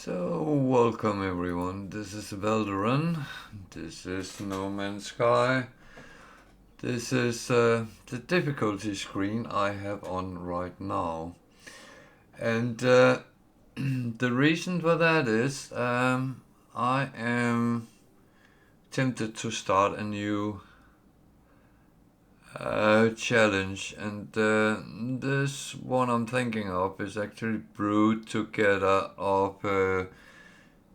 So, welcome everyone. This is Velderan. This is No Man's Sky. This is the difficulty screen I have on right now. And the reason for that is I am tempted to start a new challenge, and this one I'm thinking of is actually brewed together of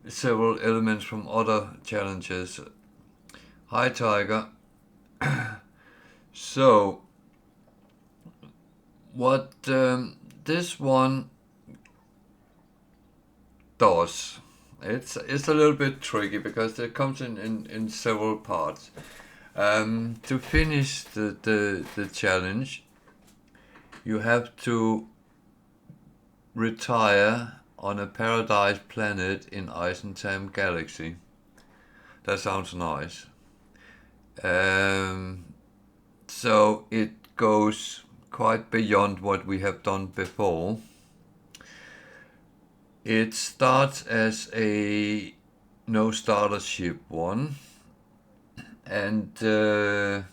several elements from other challenges. Hi Tiger. So what this one does, it's a little bit tricky because it comes in several parts. To finish the challenge, you have to retire on a paradise planet in Eissentam galaxy. That sounds nice. So it goes quite beyond what we have done before. It starts as a no starter ship one, and the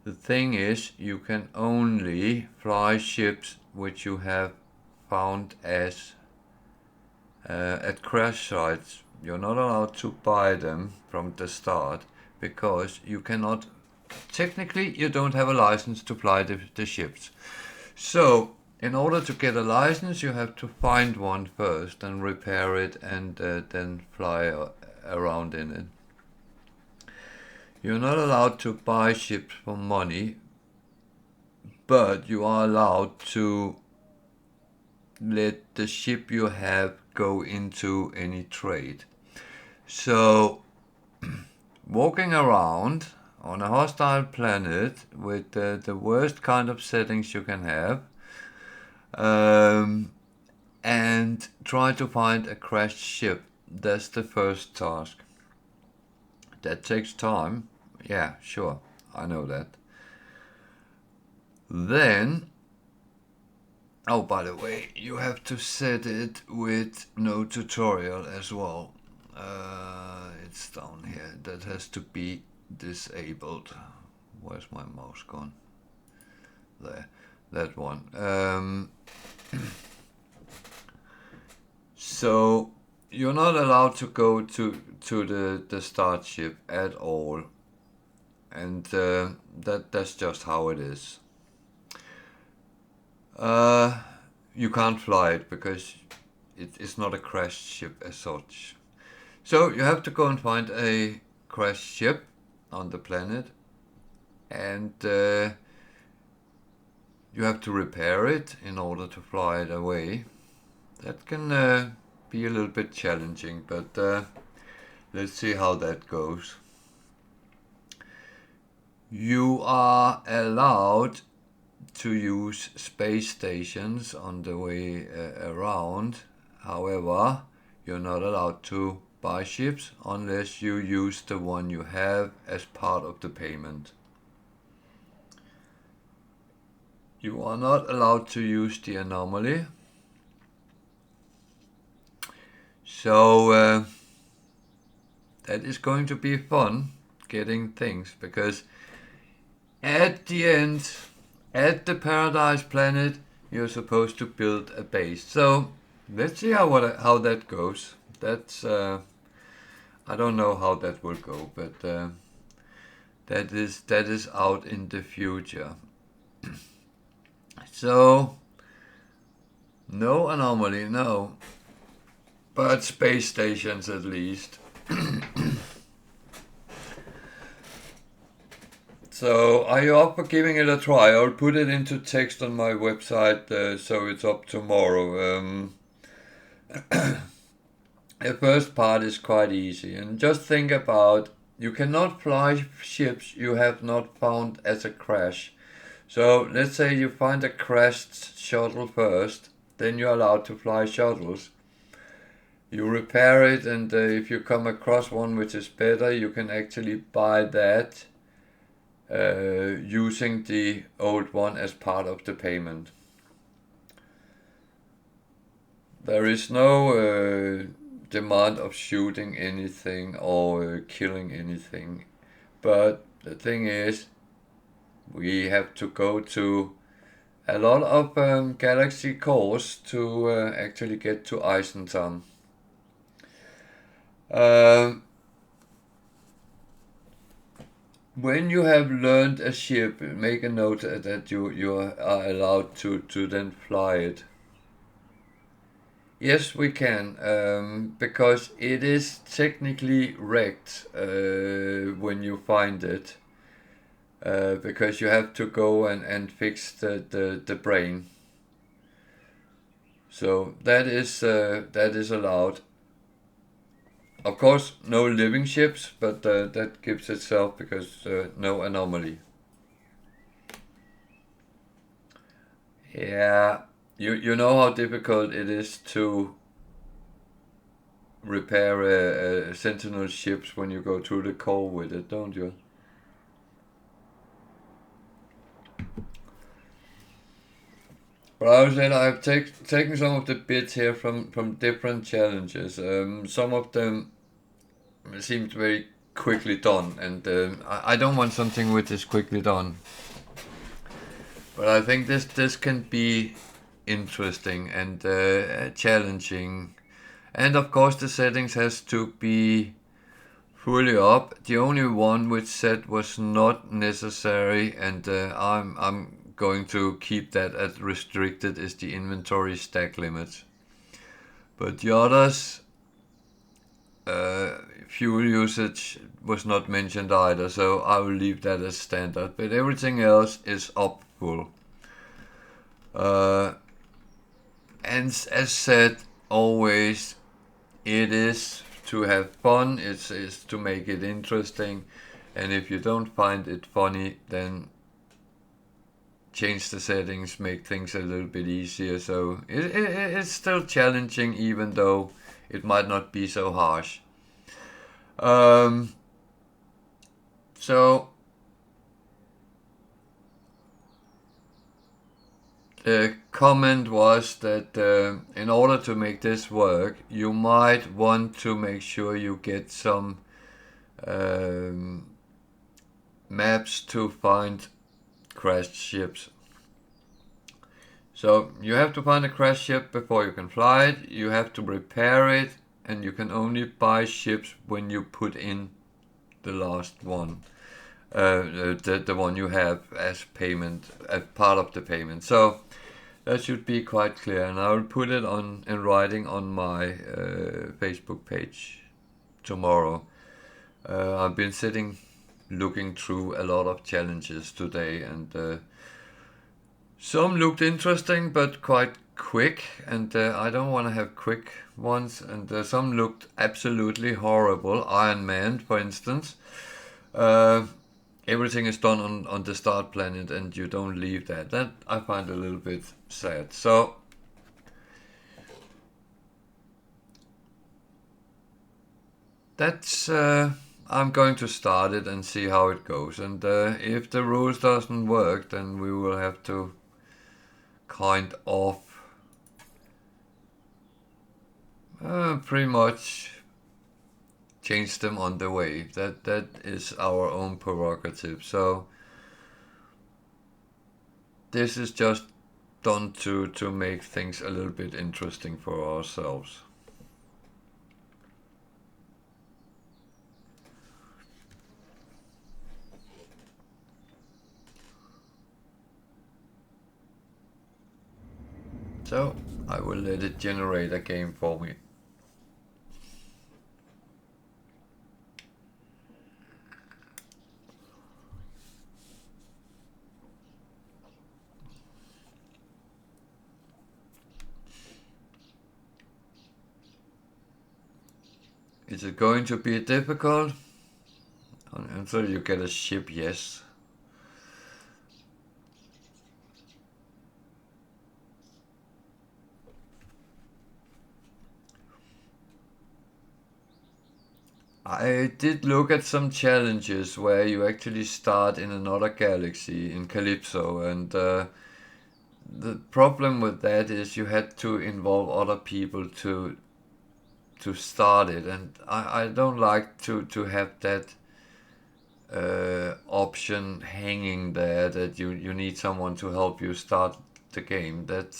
thing is, you can only fly ships which you have found as at crash sites. You're not allowed to buy them from the start because you cannot. Technically, you don't have a license to fly the ships. So, in order to get a license, you have to find one first and repair it, and then fly around in it. You're not allowed to buy ships for money, but you are allowed to let the ship you have go into any trade. So, walking around on a hostile planet with the worst kind of settings you can have, and try to find a crashed ship. That's the first task. That takes time. Yeah, sure, I know that. Then, oh, by the way, you have to set it with no tutorial as well. It's down here. That has to be disabled. Where's my mouse gone? There, that one. So you're not allowed to go to the start ship at all, and that's just how it is. You can't fly it because it's not a crashed ship as such. So you have to go and find a crashed ship on the planet, and you have to repair it in order to fly it away. That can be a little bit challenging, but let's see how that goes. You are allowed to use space stations on the way around. However, you're not allowed to buy ships unless you use the one you have as part of the payment. You are not allowed to use the anomaly. So that is going to be fun, getting things, because at the end, at the paradise planet, you're supposed to build a base. So let's see how that goes. That's I don't know how that will go, but that is out in the future. So no anomaly, no, but space stations at least. So are you up for giving it a try? I'll put it into text on my website, so it's up tomorrow. The first part is quite easy, and just think about, you cannot fly ships you have not found as a crash. So let's say you find a crashed shuttle first, then you're allowed to fly shuttles. You repair it, and if you come across one which is better, you can actually buy that using the old one as part of the payment. there is no demand of shooting anything or killing anything. But the thing is, we have to go to a lot of galaxy cores to actually get to Eissentam. When you have learned a ship, make a note that you are allowed to then fly it. Yes, we can, because it is technically wrecked when you find it, because you have to go and fix the brain. So that is allowed. Of course, no living ships, but that gives itself because no anomaly. Yeah, you know how difficult it is to repair a Sentinel ships when you go through the core with it, don't you? But I said I've taken some of the bits here from different challenges. Some of them seemed very quickly done, and I don't want something which is quickly done. But I think this can be interesting and challenging, and of course the settings has to be fully up. The only one which said was not necessary, and I'm going to keep that as restricted, is the inventory stack limit. But the others, fuel usage was not mentioned either, so I will leave that as standard. But everything else is up full. And as said, always, it is to have fun, it's to make it interesting, and if you don't find it funny, then change the settings, make things a little bit easier. So it's still challenging, even though it might not be so harsh. So the comment was that in order to make this work, you might want to make sure you get some maps to find crashed ships. So you have to find a crashed ship before you can fly it, you have to repair it, and you can only buy ships when you put in the last one, the one you have as payment, as part of the payment. So that should be quite clear, and I will put it in writing on my Facebook page tomorrow. I've been looking through a lot of challenges today, and some looked interesting but quite quick, and I don't want to have quick ones, and some looked absolutely horrible. Iron Man, for instance. Everything is done on the start planet and you don't leave that. That I find a little bit sad. So that's I'm going to start it and see how it goes, and if the rules doesn't work, then we will have to kind of pretty much change them on the way. That is our own prerogative. So this is just done to make things a little bit interesting for ourselves. So I will let it generate a game for me. Is it going to be difficult? Until you get a ship, yes. I did look at some challenges where you actually start in another galaxy, in Calypso, and the problem with that is you had to involve other people to start it, and I don't like to have that option hanging there, that you need someone to help you start the game. That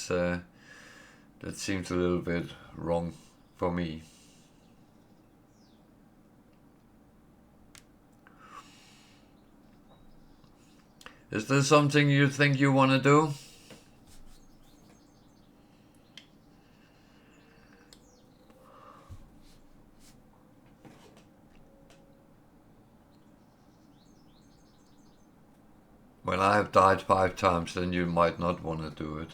seems a little bit wrong for me. Is there something you think you want to do? When I have died 5 times, then you might not want to do it.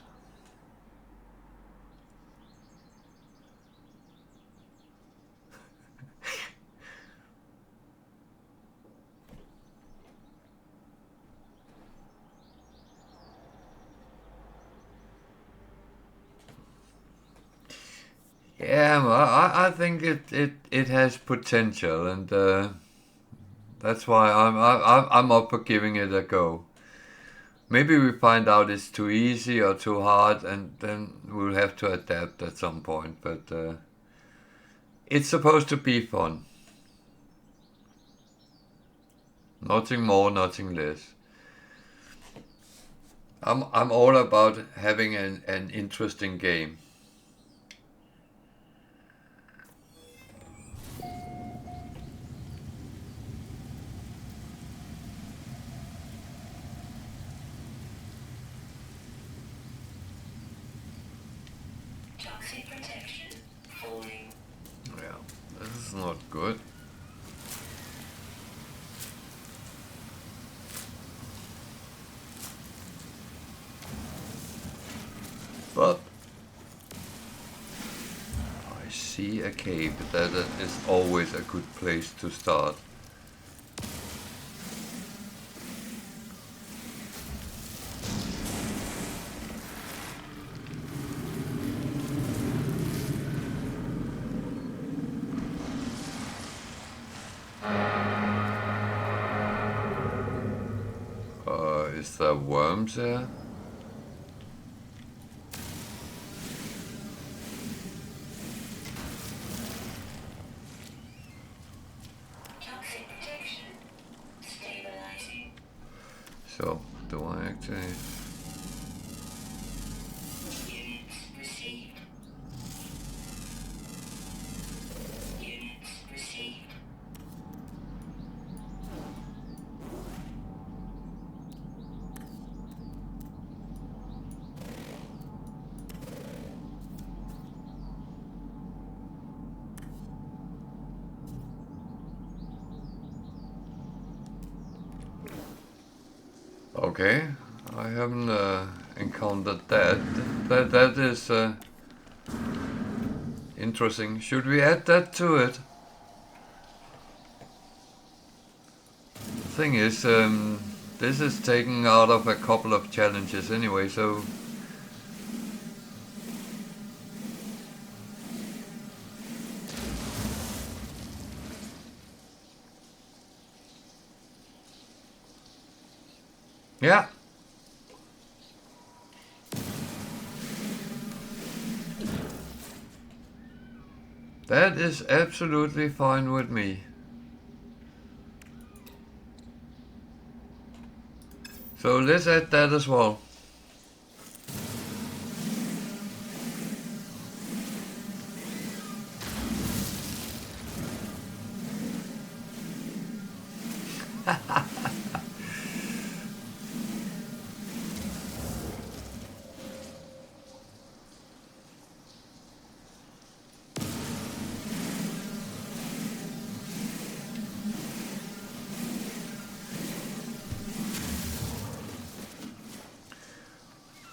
Yeah, I think it has potential, and that's why I'm up for giving it a go. Maybe we find out it's too easy or too hard, and then we'll have to adapt at some point. But it's supposed to be fun. Nothing more, nothing less. I'm all about having an interesting game. Toxic protection falling. Yeah, this is not good. But I see a cave. That is always a good place to start. Is there worms there? Toxic protection stabilizing. So, do I actually... Units received. Units received. Okay, I haven't encountered that. That is interesting. Should we add that to it? The thing is, this is taken out of a couple of challenges anyway, so... Yeah. That is absolutely fine with me. So let's add that as well.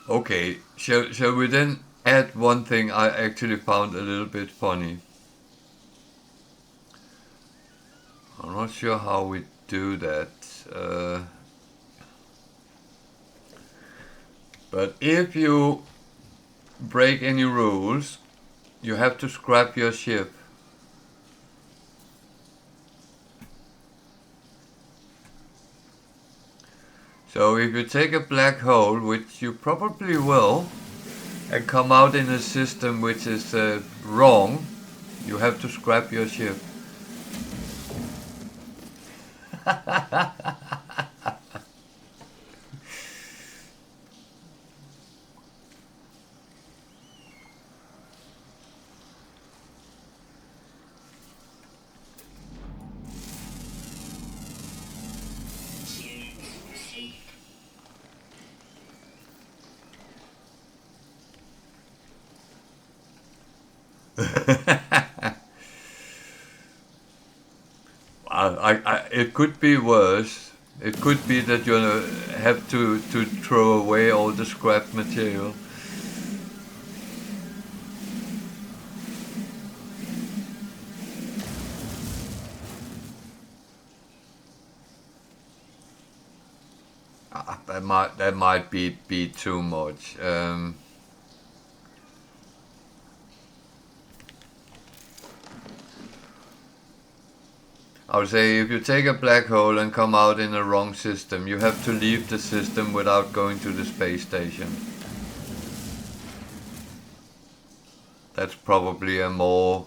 Okay, shall we then add one thing I actually found a little bit funny? I'm not sure how we do that. But if you break any rules, you have to scrap your ship. So if you take a black hole, which you probably will, and come out in a system which is wrong, you have to scrap your ship. It could be worse. It could be that you have to throw away all the scrap material. That might be too much. I would say if you take a black hole and come out in a wrong system, you have to leave the system without going to the space station. That's probably a more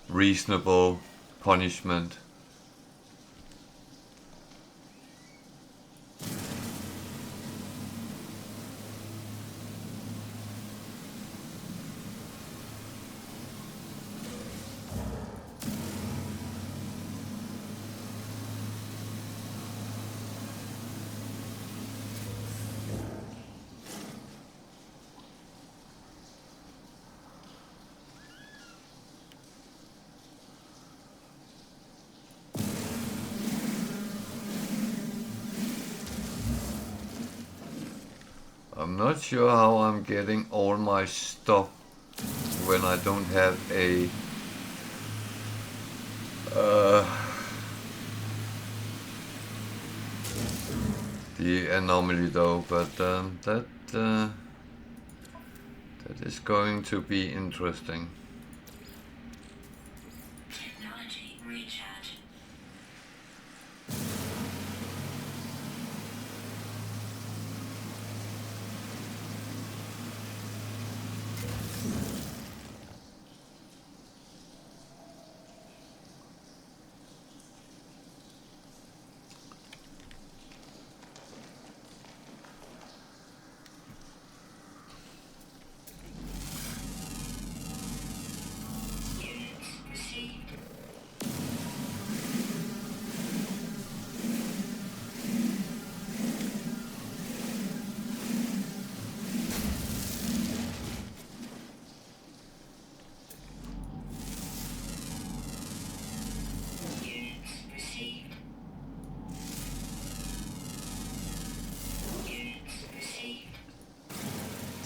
reasonable punishment. I'm not sure how I'm getting all my stuff when I don't have a the anomaly though, but that is going to be interesting. Technology recharge.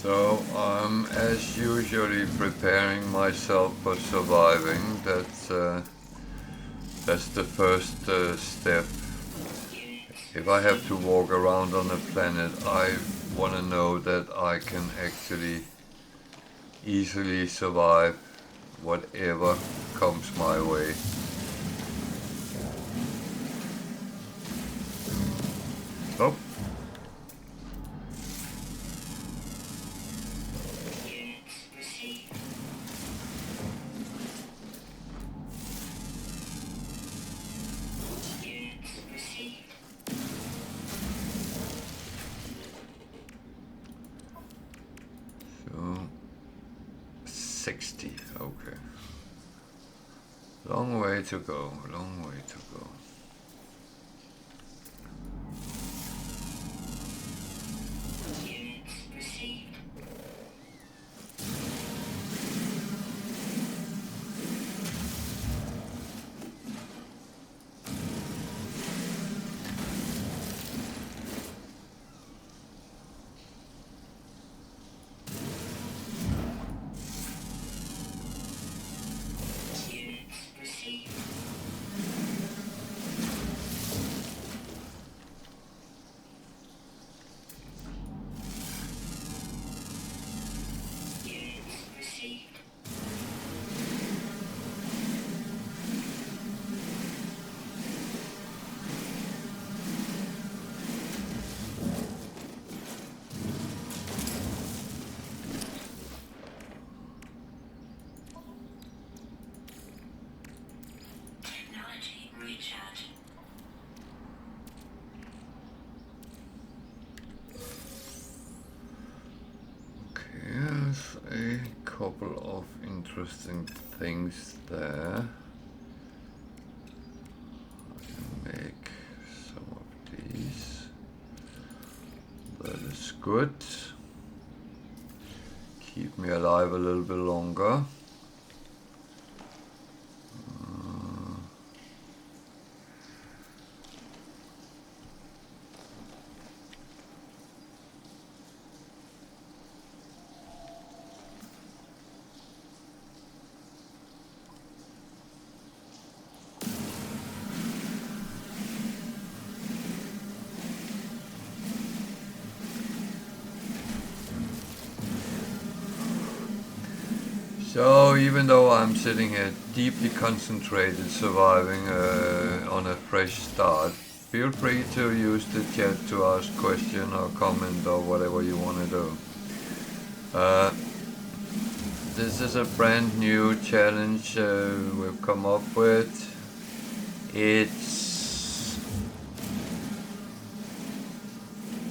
So I'm as usually preparing myself for surviving. That's the first step. If I have to walk around on a planet, I want to know that I can actually easily survive whatever comes my way. Oh. So 60, okay. Long way to go, long way to go. couple of interesting things there. I can make some of these. That is good. Keep me alive a little bit longer. So even though I'm sitting here deeply concentrated surviving on a fresh start, feel free to use the chat to ask question or comment or whatever you want to do. This is a brand new challenge we've come up with.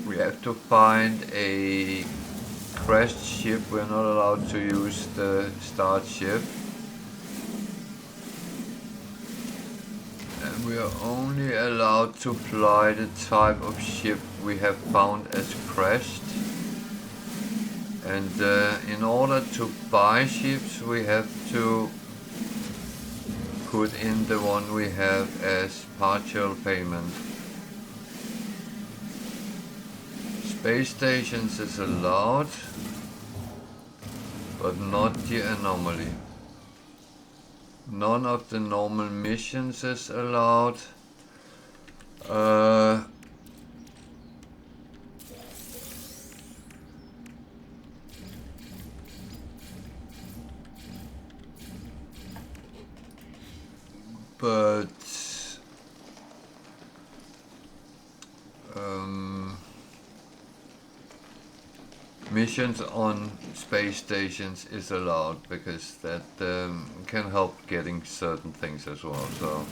We have to find a crashed ship. We're not allowed to use the start ship, and we are only allowed to fly the type of ship we have found as crashed. And in order to buy ships, we have to put in the one we have as partial payment. Space stations is allowed, but not the anomaly. None of the normal missions is allowed. But missions on space stations is allowed, because that can help getting certain things as well.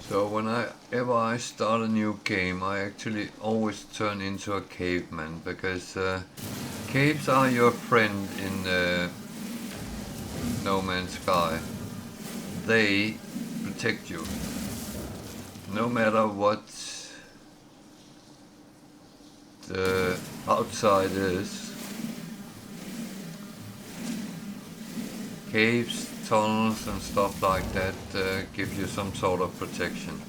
So whenever I start a new game, I actually always turn into a caveman, because caves are your friend in No Man's Sky. They protect you, no matter what the outside is. Caves, tunnels and stuff like that give you some sort of protection.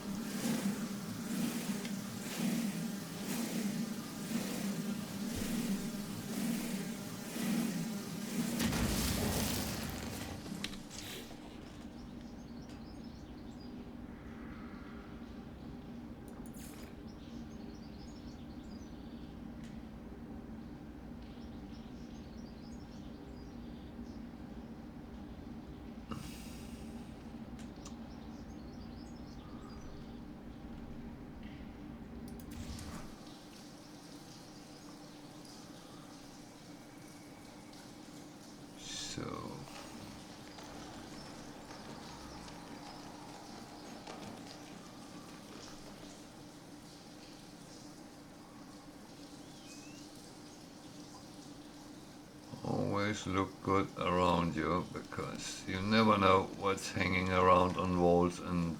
Always look good around you, because you never know what's hanging around on walls and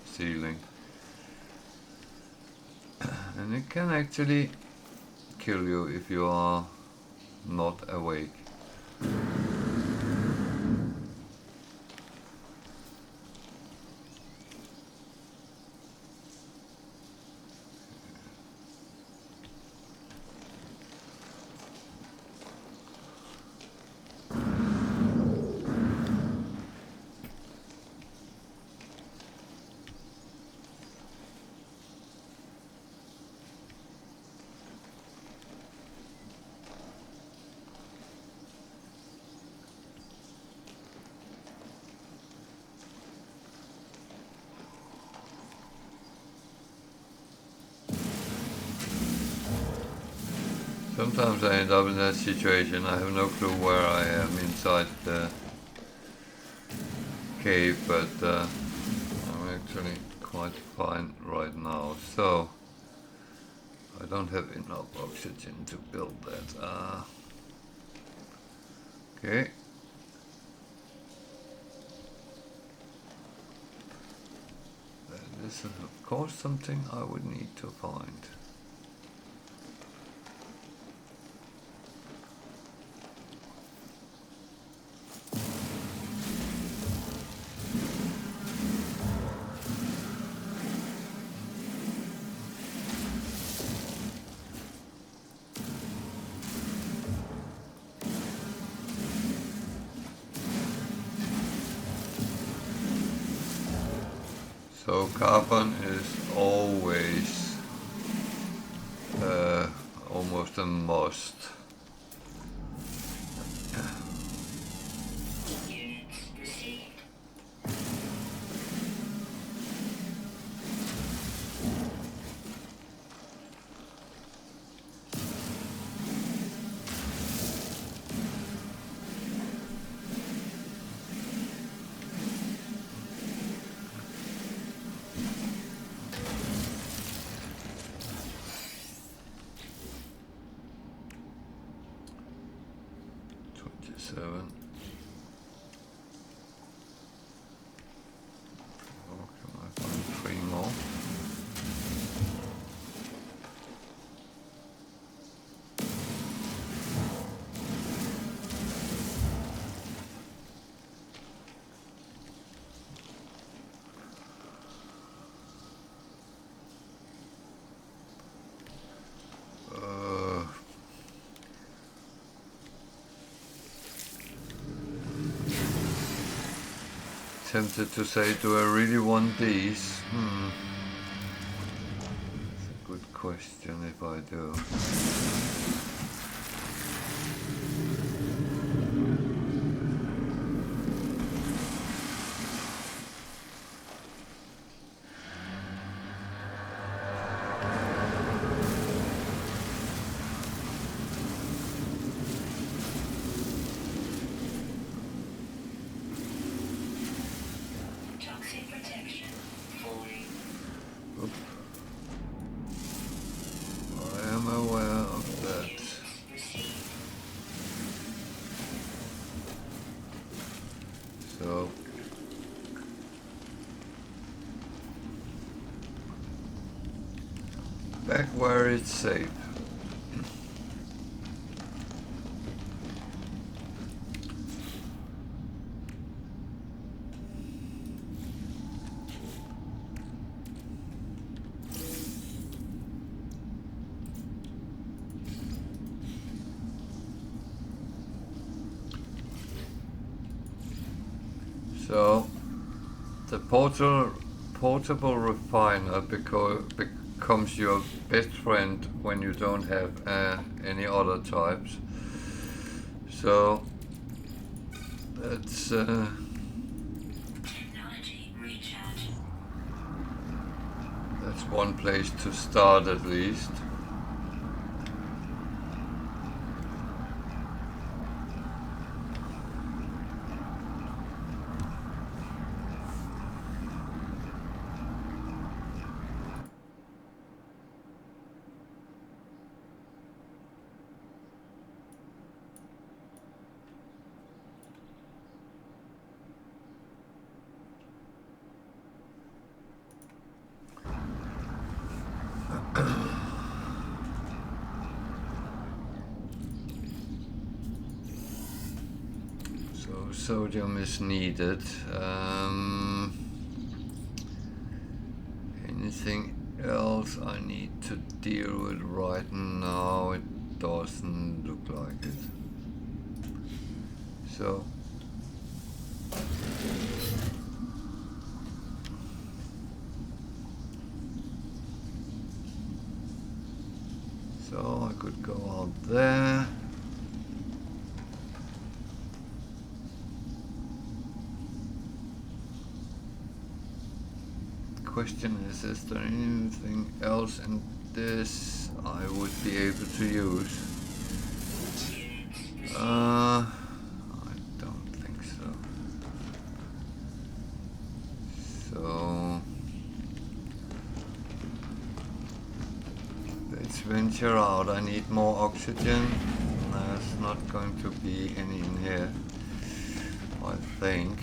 ceiling. And it can actually kill you if you are not awake. Sometimes I end up in that situation. I have no clue where I am inside the cave, but I'm actually quite fine right now. So I don't have enough oxygen to build that. Okay. This is of course something I would need to find. So carbon is always almost a must. Units received. Seven. Oh, can I find 3 more? Tempted to say, do I really want these? That's a good question if I do. Toxic protection falling. Oop. I am aware of that. Units received. So back where it's safe. So the portable refiner becomes your best friend when you don't have any other types. So that's Technology recharge. that's one place to start at least. So sodium is needed. Anything else I need to deal with right now? It doesn't look like it. So I could go out there. Question is there anything else in this I would be able to use? I don't think so. So let's venture out. I need more oxygen. There's not going to be any in here, I think.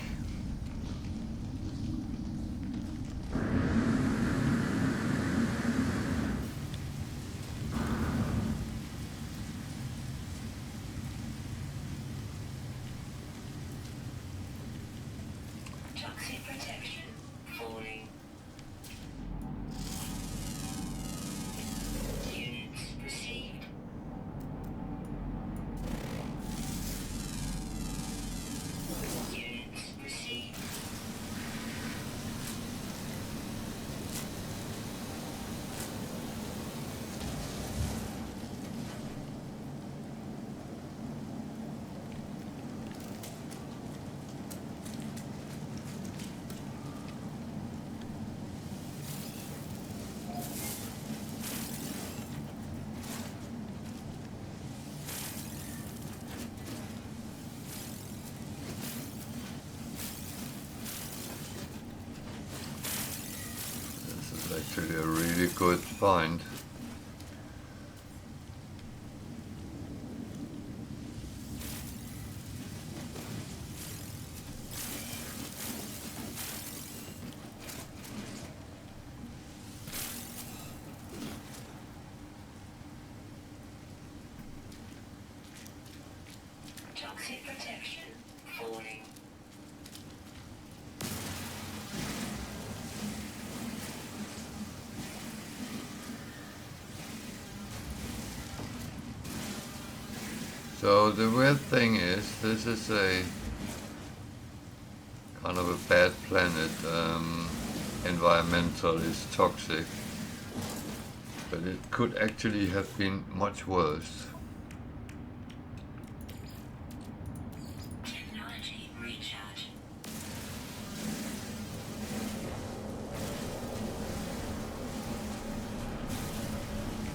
Toxic protection falling. Units received. Units received. This is actually a really good find. Toxic protection falling. So the weird thing is, this is a kind of a bad planet. Environmental is toxic, but it could actually have been much worse. Technology recharge.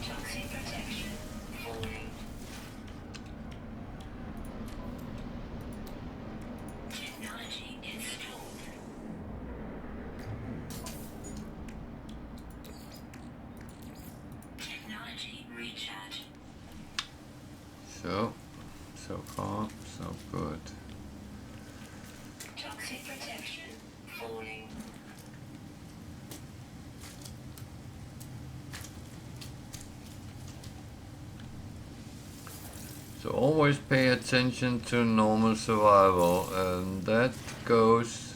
Toxic protection falling. Technology installed. Technology recharge. So far, so good. Toxic protection falling. So always pay attention to normal survival, and that goes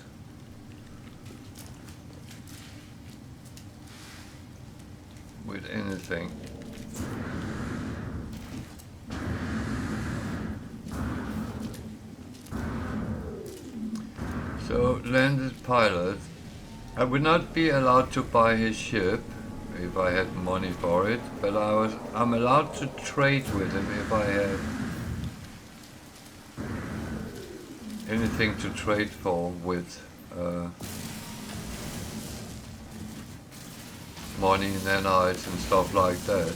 with anything. So landed pilot, I would not be allowed to buy his ship if I had money for it, but I'm allowed to trade with him if I have anything to trade for with money, nanites and stuff like that.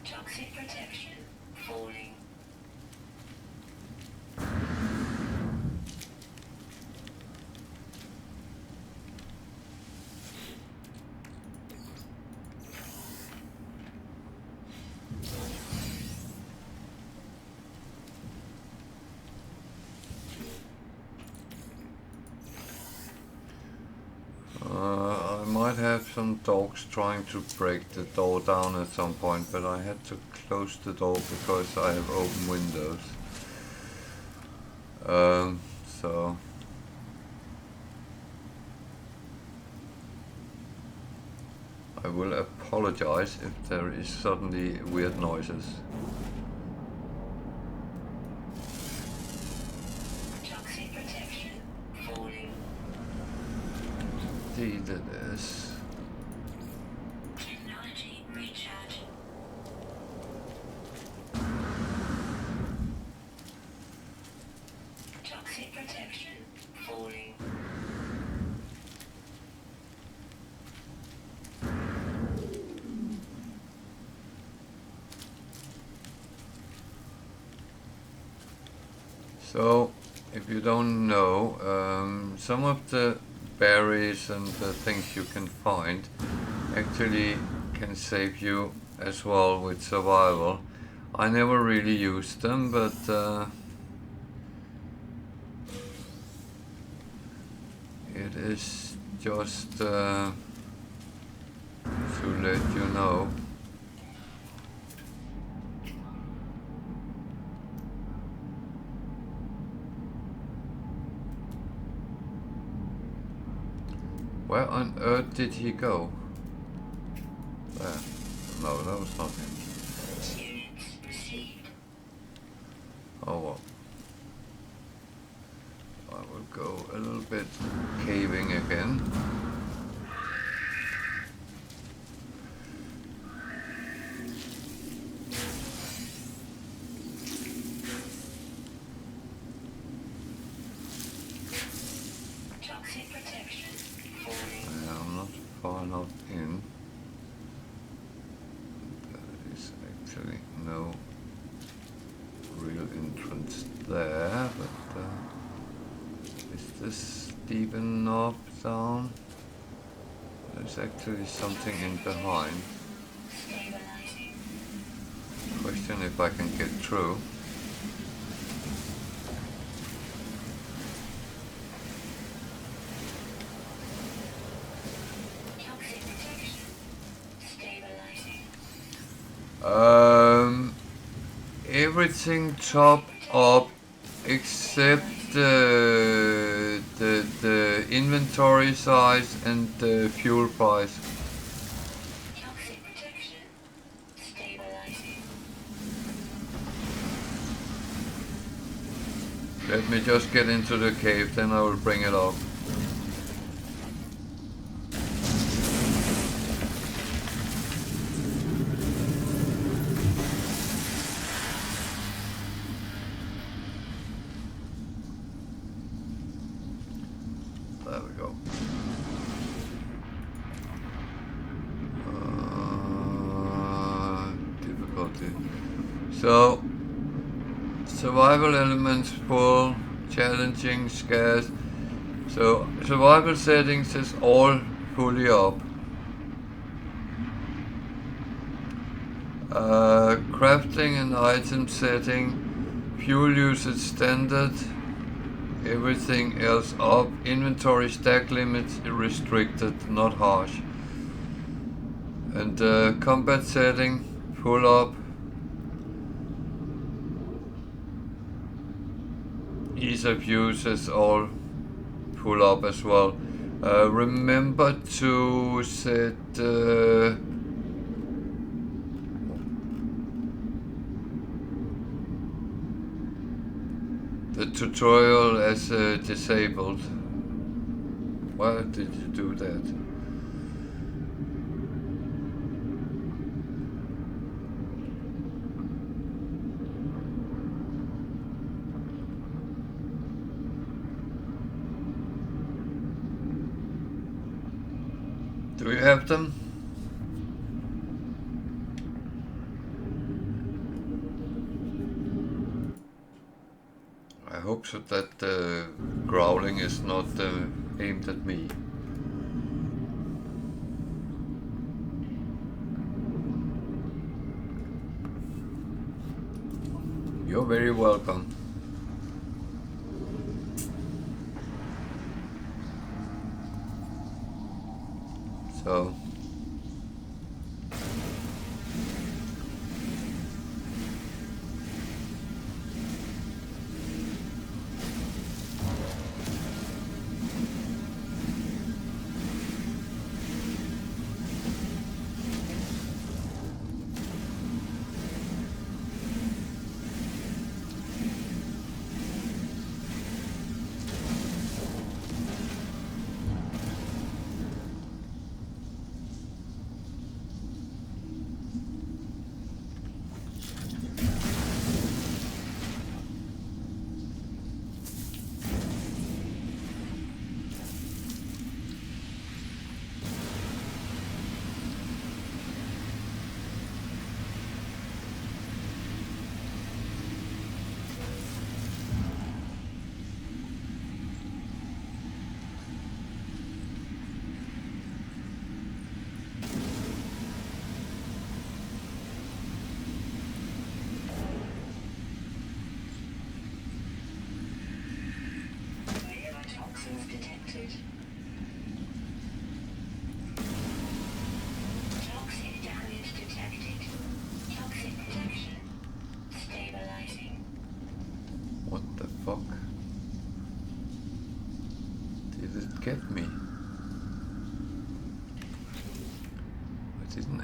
Toxic protection falling. I might have some dogs trying to break the door down at some point, but I had to close the door because I have open windows. So I will apologize if there is suddenly weird noises. Toxic protection falling. Indeed it is. Technology recharge. So, if you don't know, some of the berries and the things you can find actually can save you as well with survival. I never really used them, but it is just to let you know. Where on earth did he go? There. No, that was not him. Units received. Oh well. I will go a little bit caving again. Toxic protection. Falling. I'm not far enough in. There is actually no real entrance there, but is this deep enough down? There's actually something in behind. Stabilizing. Question if I can get through. Toxic protection. Stabilizing. Everything top up except the inventory size and the fuel price. Toxic protection. Stabilizing. Let me just get into the cave, then I will bring it up. There we go. Difficulty. So, survival elements full, challenging, scarce. So, survival settings is all fully up. Crafting and item setting, fuel usage standard, everything else up. Inventory stack limits restricted, not harsh. And combat setting, full up. Ease of use is all full up as well. Remember to set the tutorial as disabled. Why did you do that? Do you have them? I hope so that the growling is not aimed at me. You're very welcome. So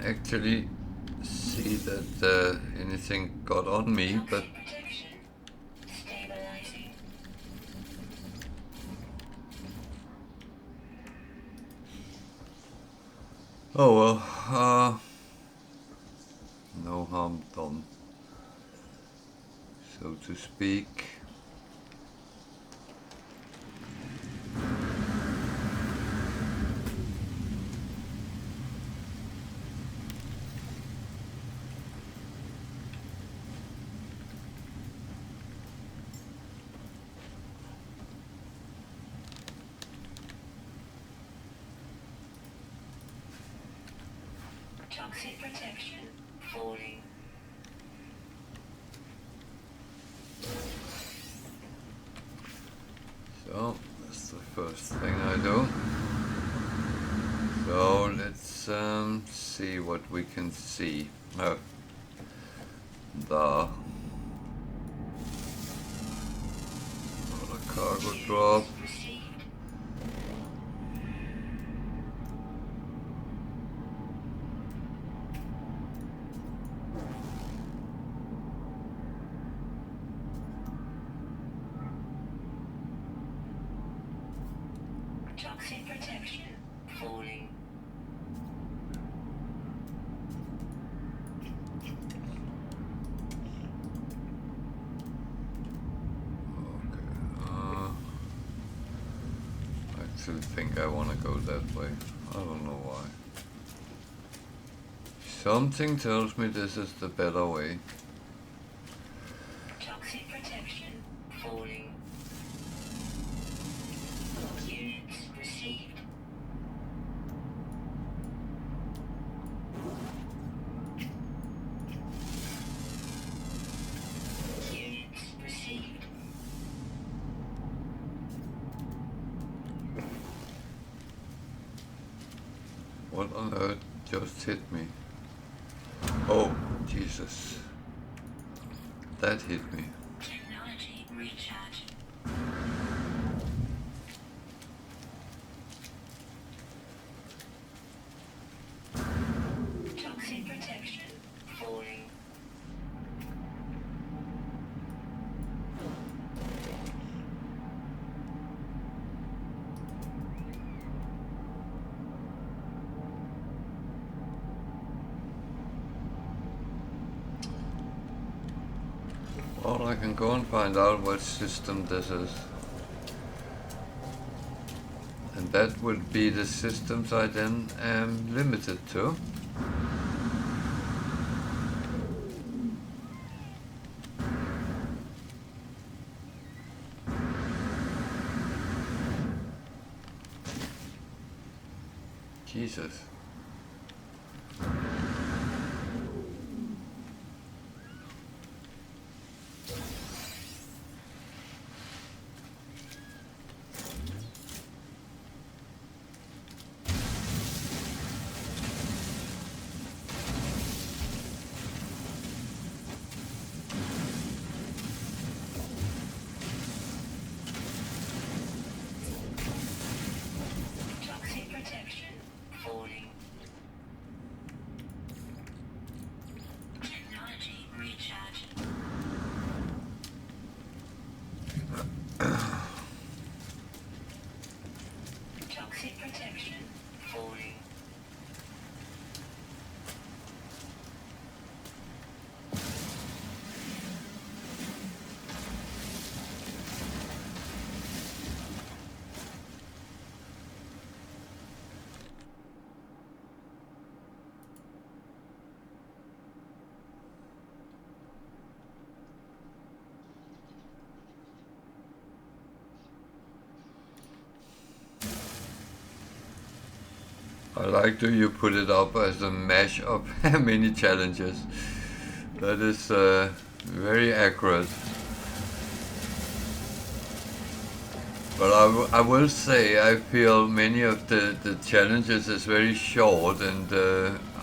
actually see that anything got on me, but Toxic protection. Stabilizing. oh well, no harm done, so to speak. Toxic protection. Falling. So that's the first thing I do. So let's see what we can see. Oh, the cargo drop. Received. Toxic protection. Falling. I actually think I want to go that way. I don't know why. Something tells me this is the better way. Toxic protection. Falling. Units received. Units received. What on earth just hit me? Oh, Jesus. That hit me. Technology recharge. Toxic protection. Falling. Well, I can go and find out what system this is. And that would be the systems I then am limited to. Jesus. Toxic protection. Falling. Technology recharge. Toxic protection. Falling. I like to you put it up as a mash of many challenges. That is very accurate. But I will say I feel many of the challenges is very short, and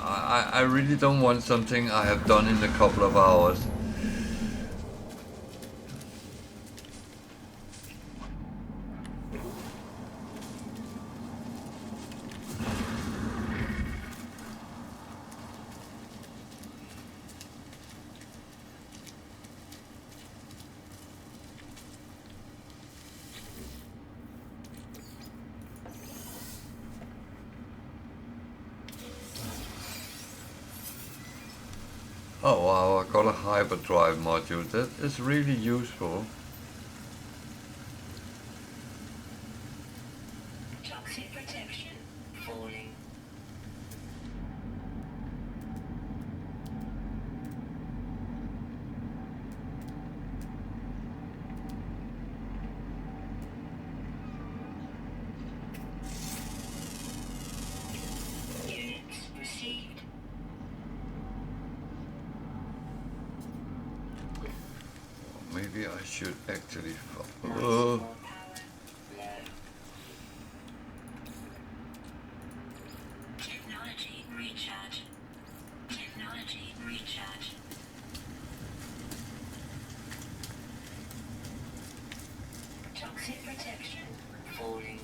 I really don't want something I have done in a couple of hours. Oh wow, I got a hyperdrive module. That is really useful. Toxic protection. Falling. Units received. Maybe I should actually. Maximum power. Low. Technology recharge. Technology recharge. Toxic protection. Falling.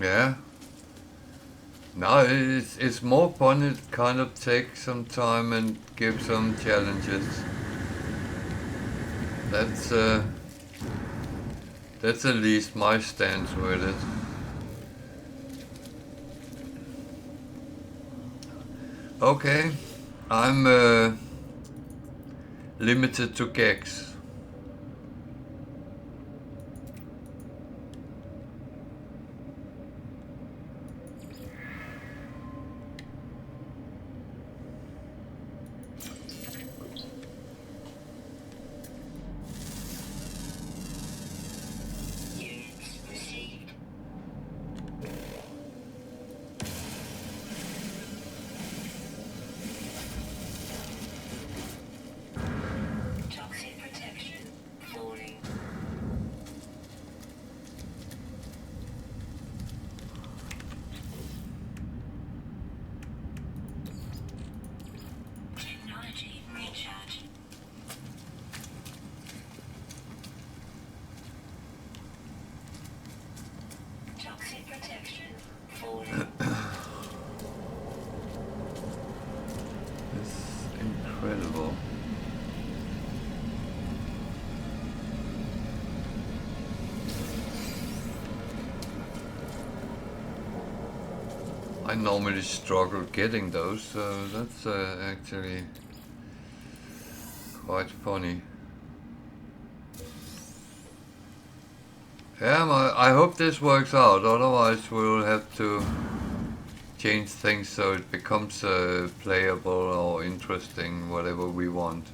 Yeah. No, it's more fun. It kind of takes some time and gives some challenges. That's at least my stance with it. Okay, I'm limited to gigs. Units received. Toxic protection. Falling. Technology recharge. Toxic protection. Falling. It's incredible. I normally struggle getting those, so that's actually quite funny. Yeah, I hope this works out, otherwise we'll have to change things so it becomes playable or interesting, whatever we want.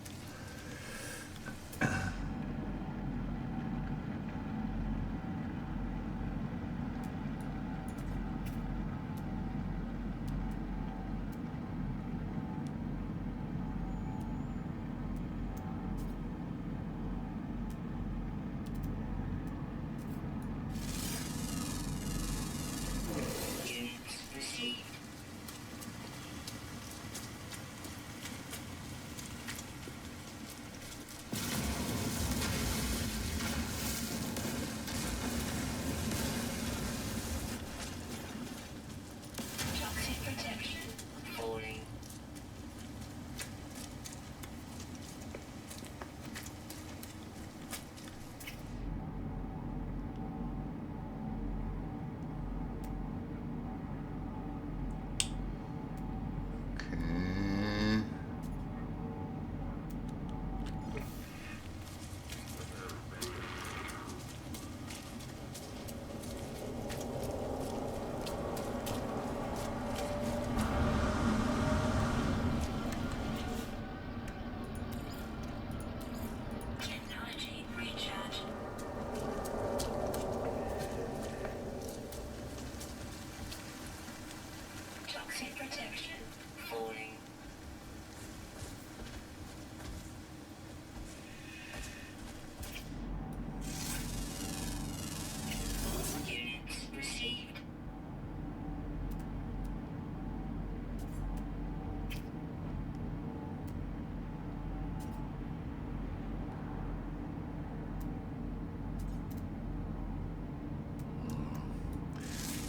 Units received.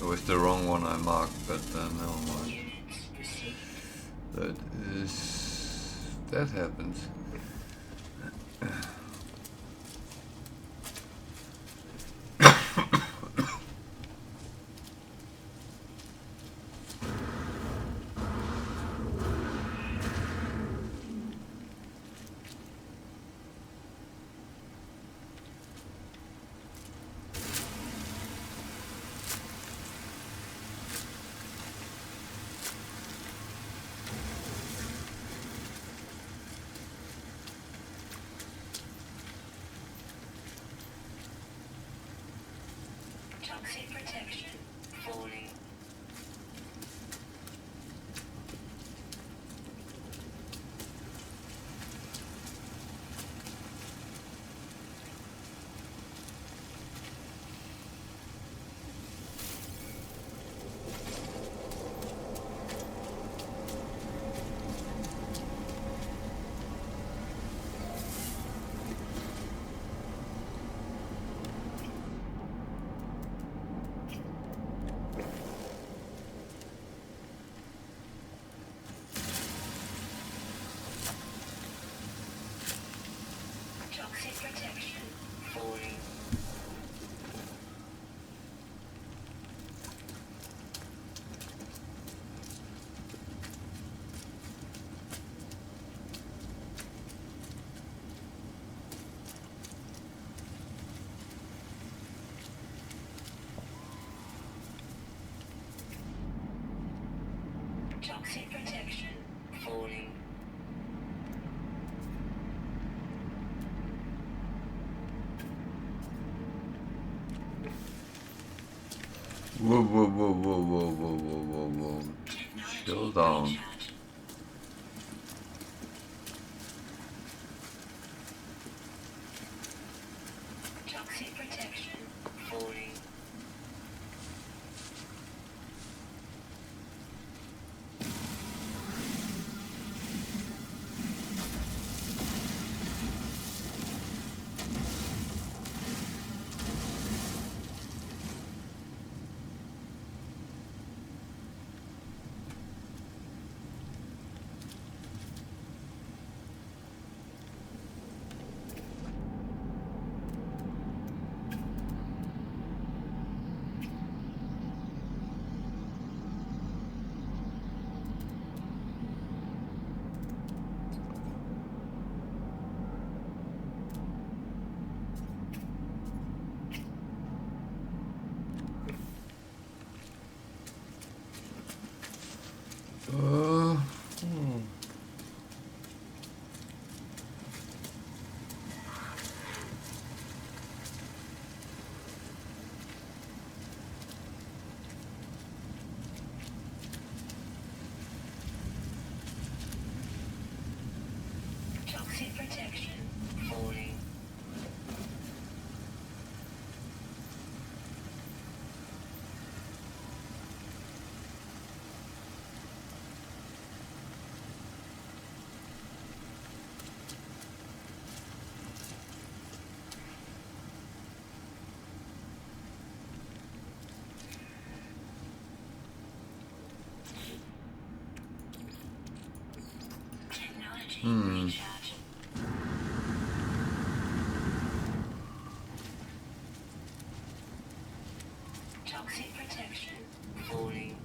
It was the wrong one I marked, but never mind. Units received. That happens. Toxic protection falling. Toxic protection falling. Toxic protection falling. Whoa, whoa, whoa, whoa, whoa, whoa, whoa, whoa, whoa. Chill down. Recharge. Toxic protection falling. Toxic protection falling. Technology recharge. Toxic protection falling.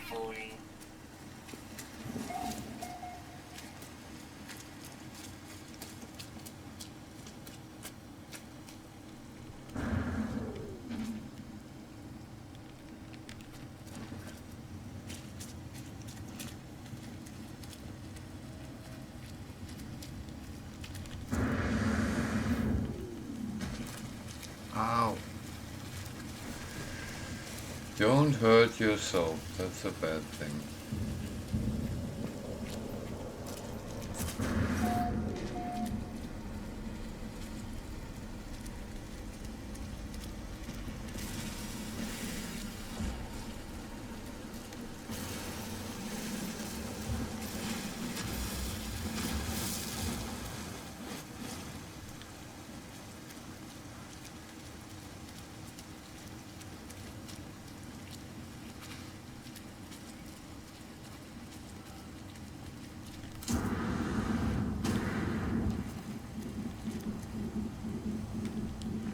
falling. Ow. Don't hurt yourself, that's a bad thing.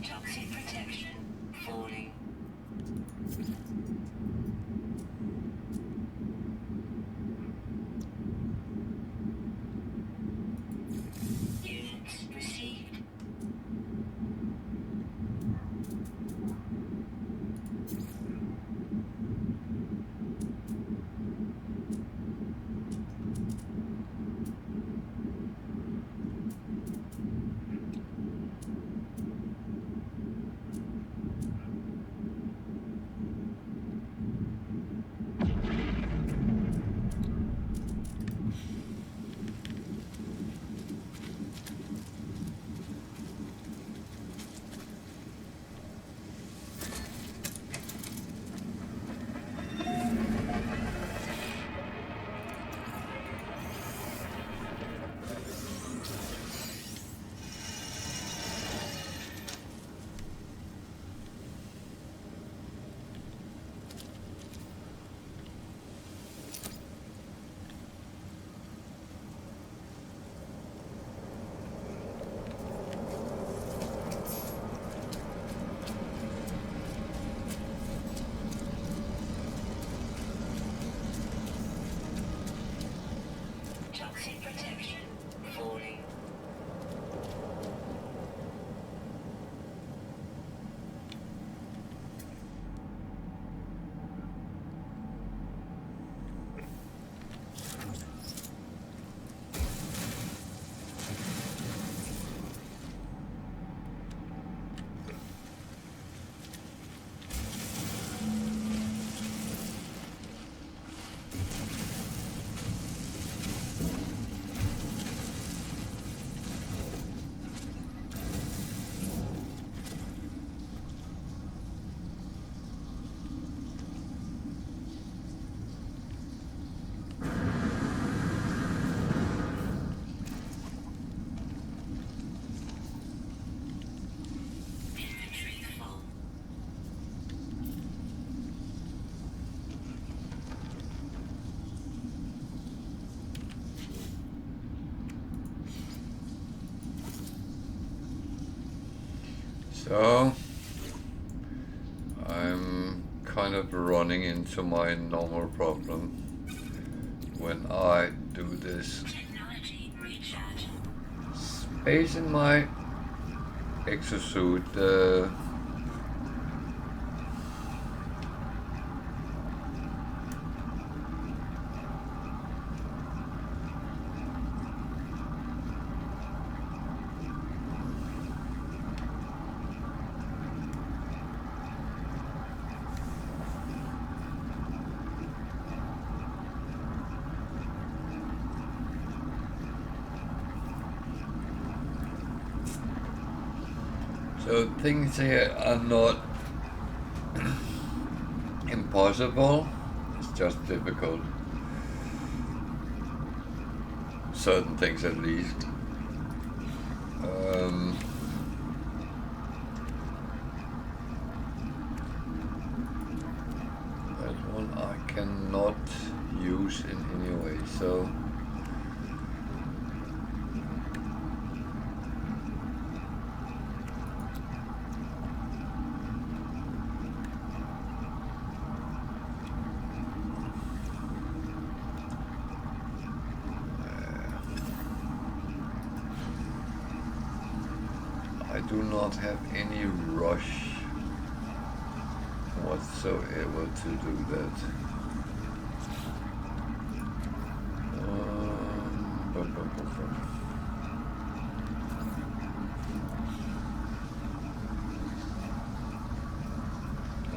Toxic protection falling. Units received. Toxic protection falling. Inventory full. So, I'm kind of running into my normal problem when I do this. Technology recharge. Space in my exosuit, so things here are not impossible, it's just difficult. Certain things at least. That one I cannot use in any way, so I do not have any rush whatsoever to do that. Bum, bum, bum, bum.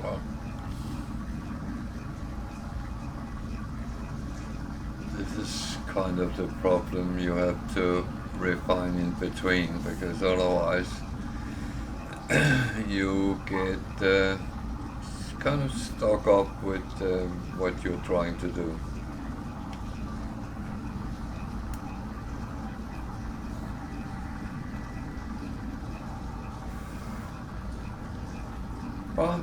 Well, this is kind of the problem you have to refine in between, because otherwise you get kind of stuck up with what you're trying to do. Well,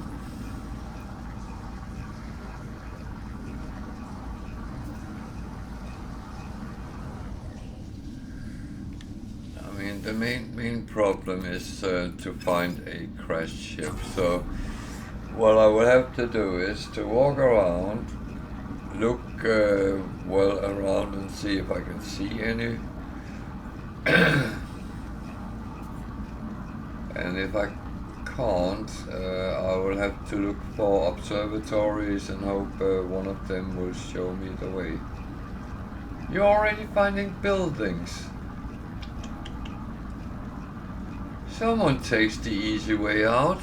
I mean, the main problem is to find a crashed ship. So what I will have to do is to walk around, look well around and see if I can see any. And if I can't, I will have to look for observatories and hope one of them will show me the way. You're already finding buildings. Someone takes the easy way out.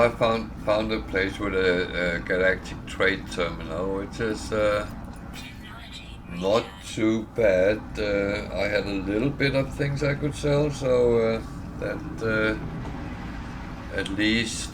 I found a place with a galactic trade terminal, which is not too bad. I had a little bit of things I could sell, so that at least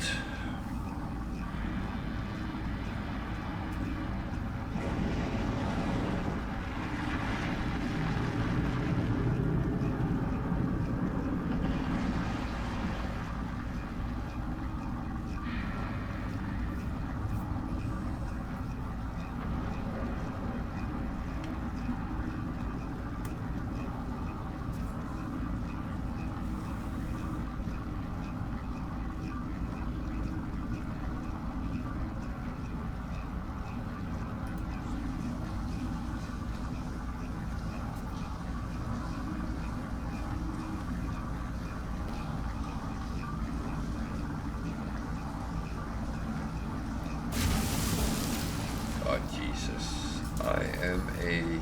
I am a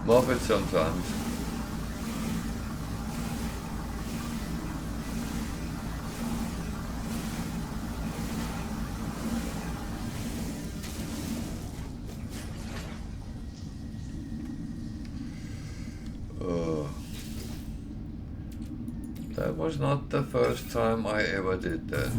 muppet sometimes. That was not the first time I ever did that.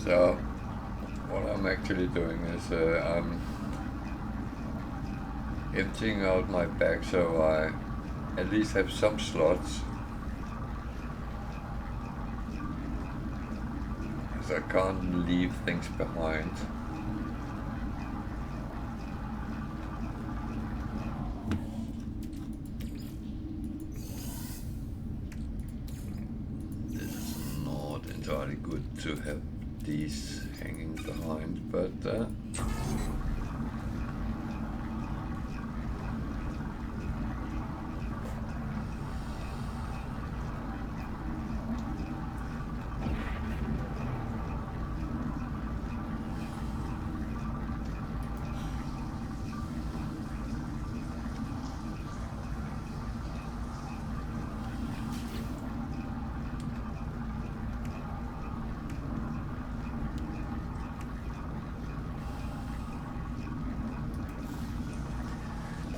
So what I'm actually doing is I'm emptying out my bag so I at least have some slots, because I can't leave things behind. This is not entirely good to have these hanging behind, but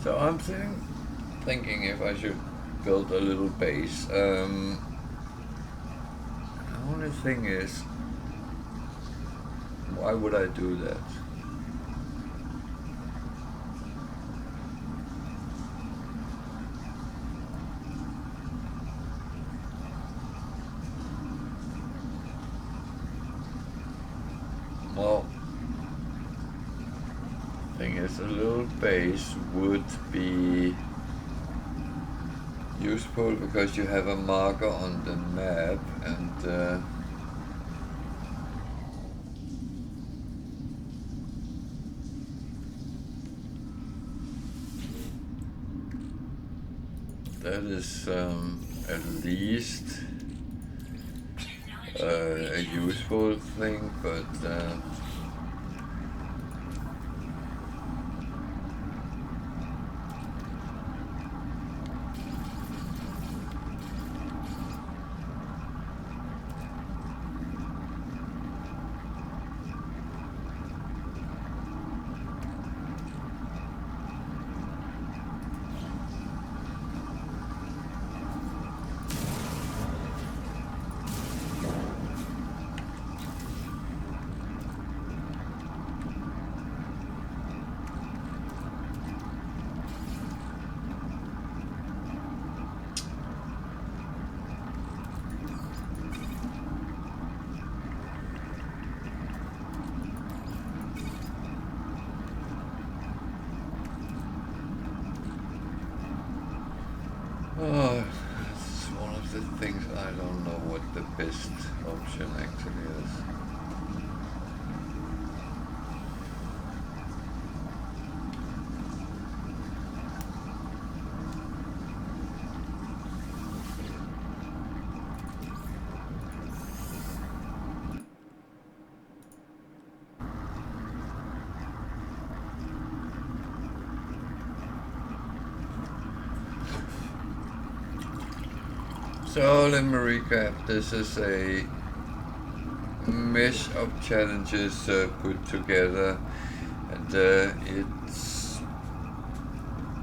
so I'm thinking if I should build a little base. The only thing is, why would I do that? Well, thing is, a little base would be useful because you have a marker on the map, and that is at least a useful thing, but oh, it's one of the things I don't know what the best option actually is. So let me recap. This is a mesh of challenges put together, and it's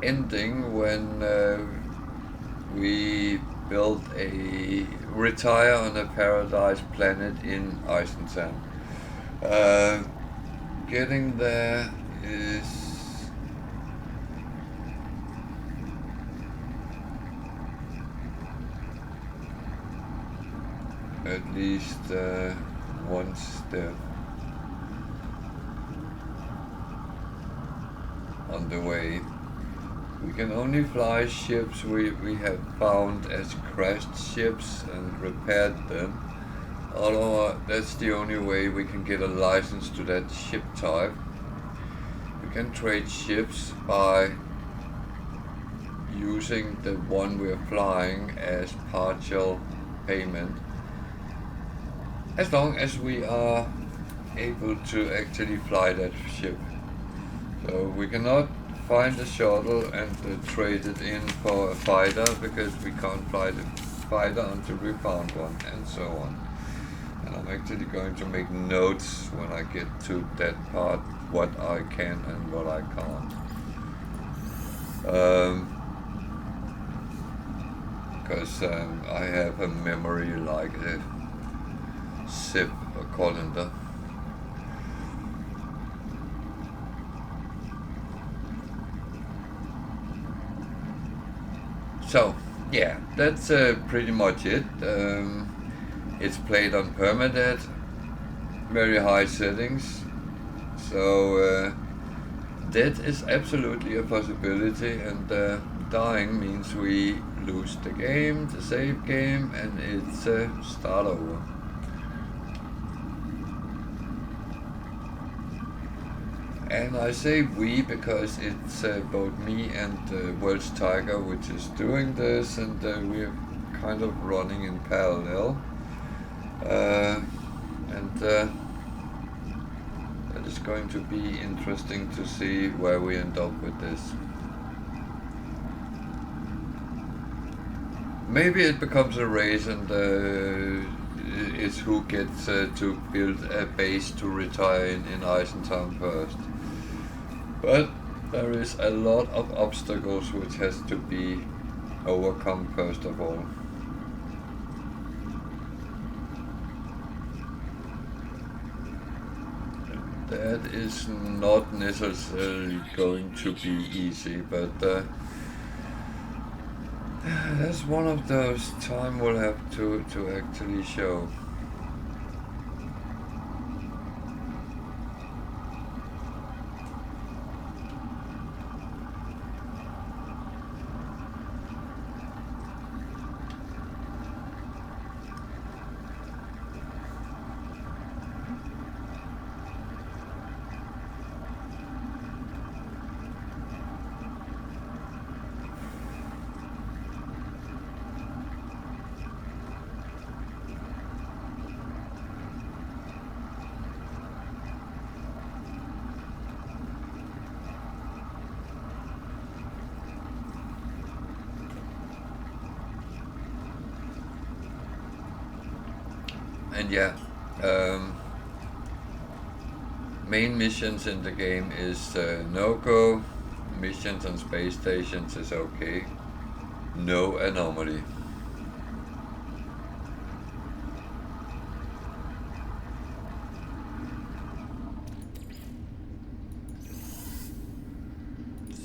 ending when we build a retire on a paradise planet in Eissentam. Getting there is at least one step on the way. We can only fly ships we have found as crashed ships and repaired them. Although that's the only way we can get a license to that ship type. We can trade ships by using the one we're flying as partial payment, as long as we are able to actually fly that ship. So we cannot find a shuttle and trade it in for a fighter, because we can't fly the fighter until we found one, and so on. And I'm actually going to make notes when I get to that part, what I can and what I can't. Because I have a memory like a zip, a colander. So yeah, that's pretty much it. It's played on Permadeath, very high settings. So death is absolutely a possibility, and dying means we lose the game, the save game, and it's start over. And I say we because it's both me and World's Tiger which is doing this, and we're kind of running in parallel. And it is going to be interesting to see where we end up with this. Maybe it becomes a race, and it's who gets to build a base to retire in Eissentam first. But there is a lot of obstacles which has to be overcome first of all. That is not necessarily going to be easy, but that's one of those time we'll have to actually show. And yeah, main missions in the game is no-go, missions on space stations is okay, no anomaly.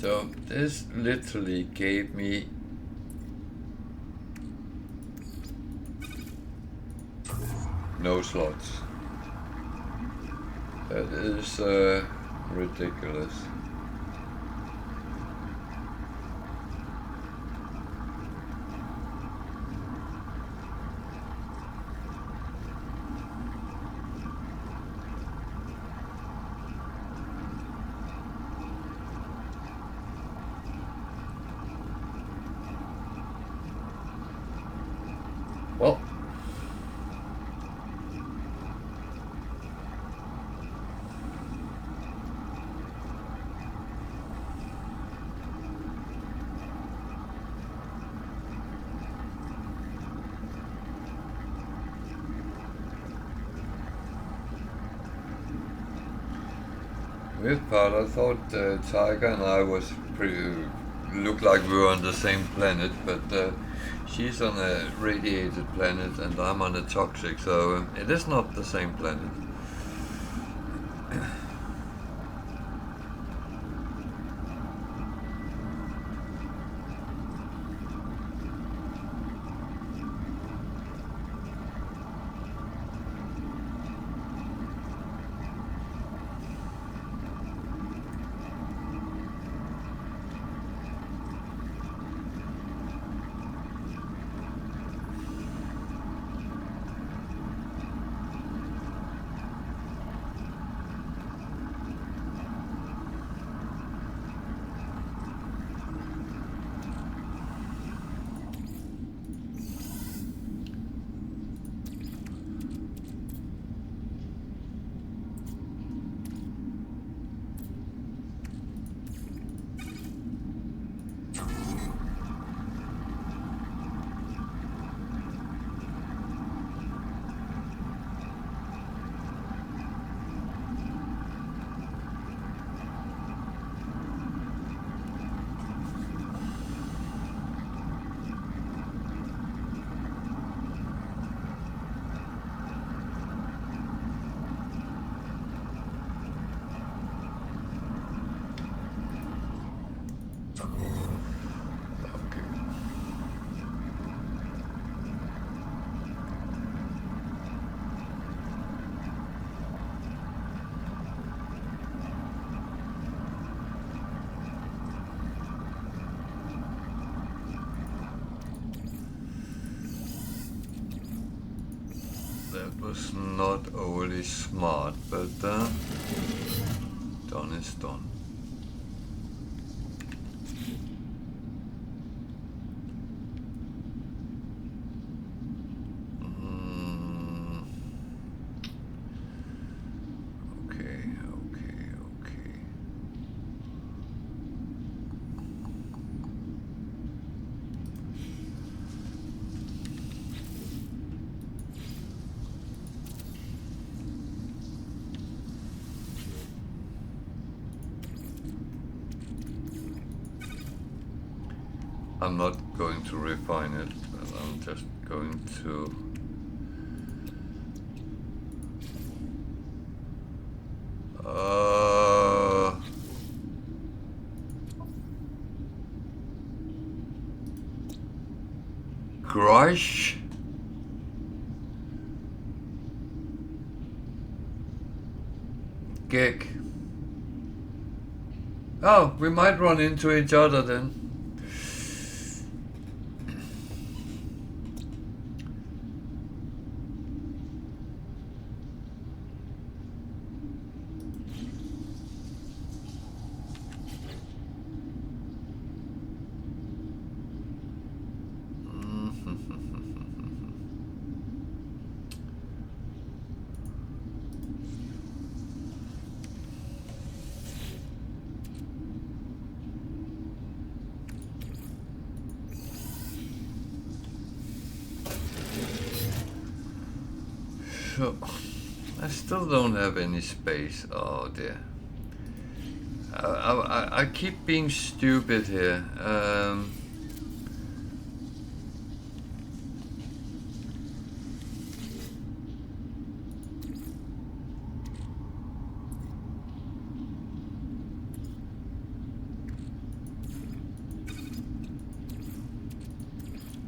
So this literally gave me no slots. That is ridiculous. Well, with part I thought Tiger and I was looked like we were on the same planet, but she's on a radiated planet and I'm on a toxic, so it is not the same planet. was not overly smart, but done is done. Okay. I'm not going to refine it, but I'm just going to crush gig. Oh, we might run into each other then. So, I still don't have any space. Oh dear. I keep being stupid here.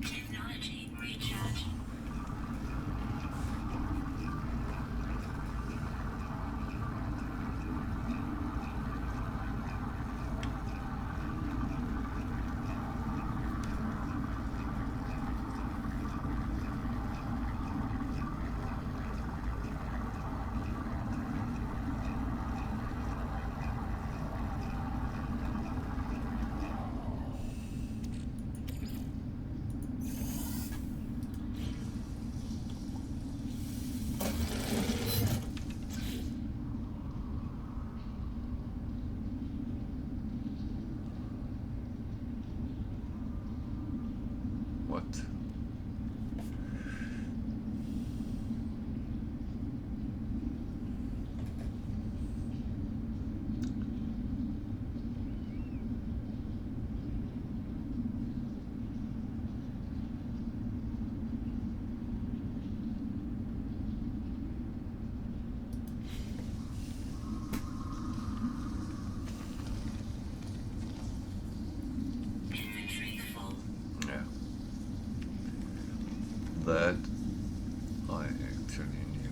Technology recharge. What? Inventory full. Yeah. That I actually knew.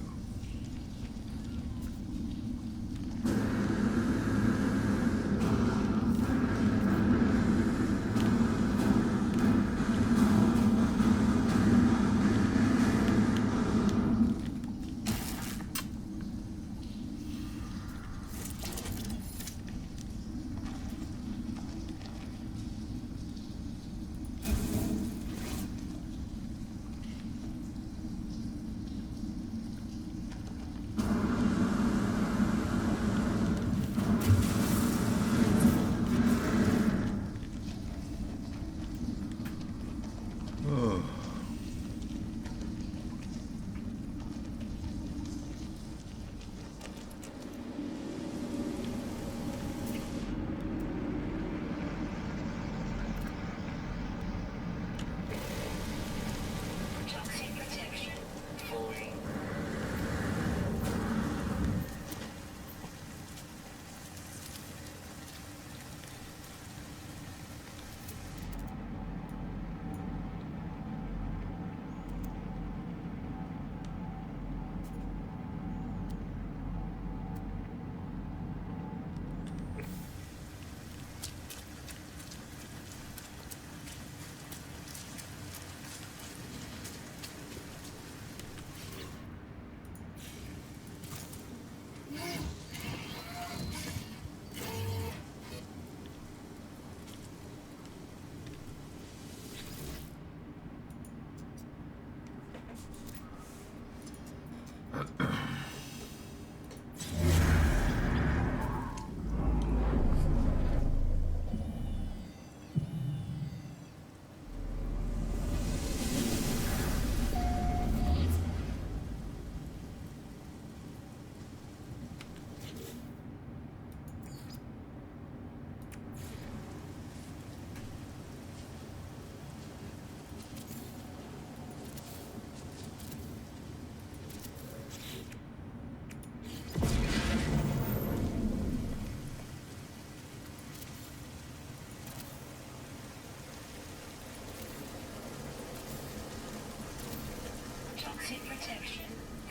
Toxic protection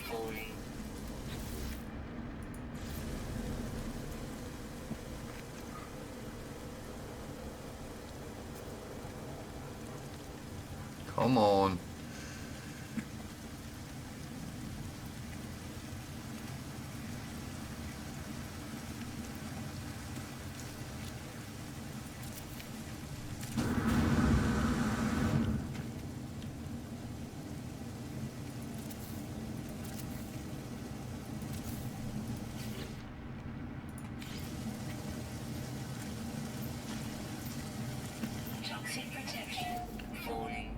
falling. Come on. Toxic protection falling.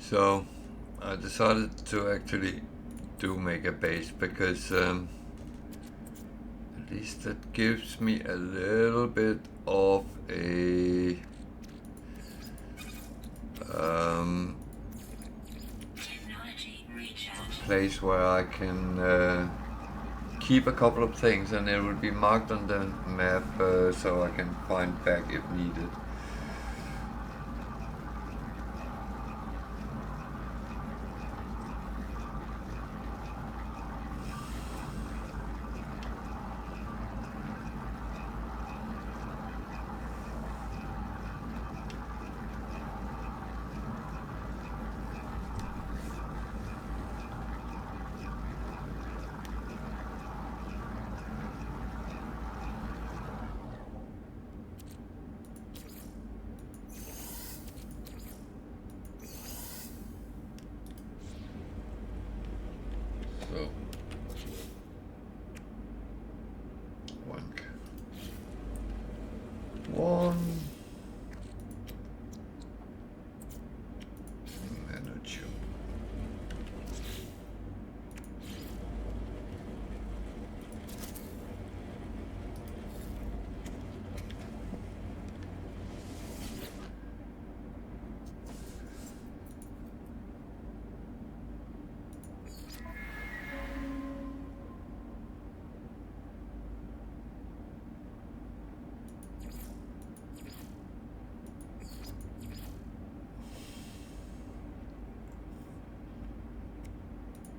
So I decided to actually do make a base because at least that gives me a little bit of a Technology recharge. place where I can keep a couple of things and it will be marked on the map so I can find back if needed. So, one nanotube.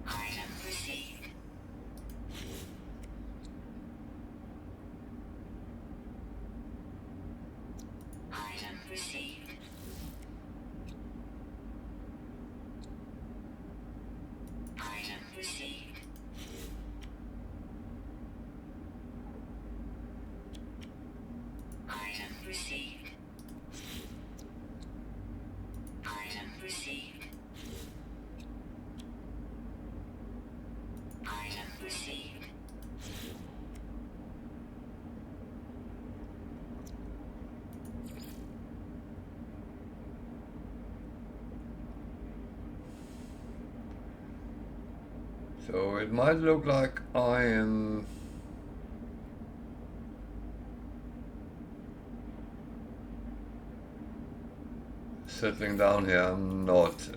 Item received. Item received. Item received. Item received. Item received. Item received. So it might look like I am settling down here. I'm not.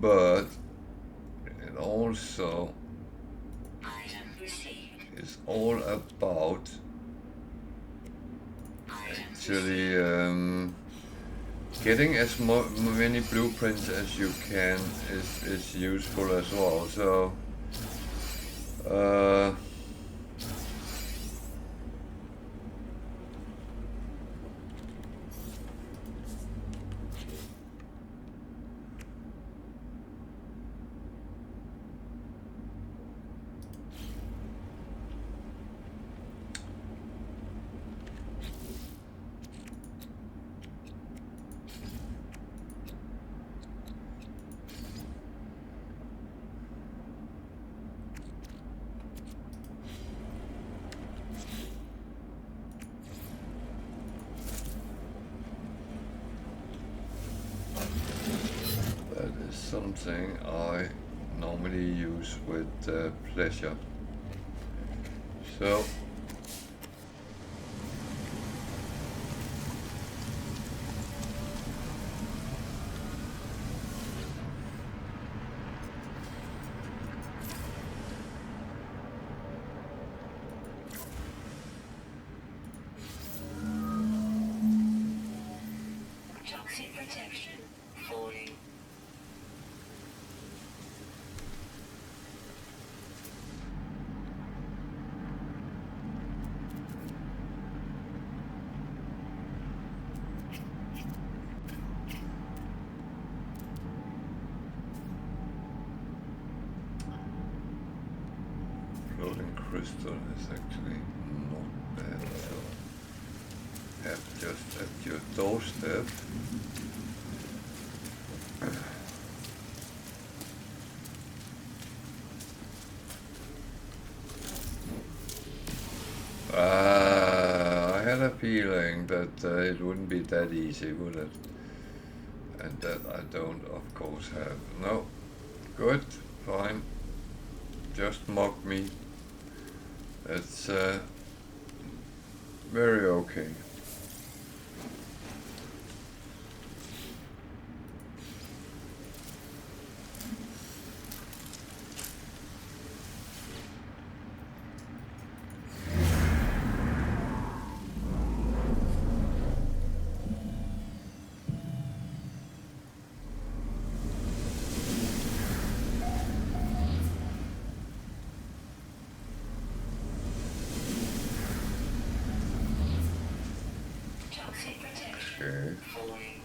But it also Item received. is all about Item actually getting as many blueprints as you can is useful as well. So is something I normally use with pleasure. So Toxic protection falling. floating crystal is actually not bad to have just at your doorstep. I had a feeling that it wouldn't be that easy, would it? And that I don't, of course, have. No, good, fine. Just mock me. That's very okay. Toxic protection Okay. falling.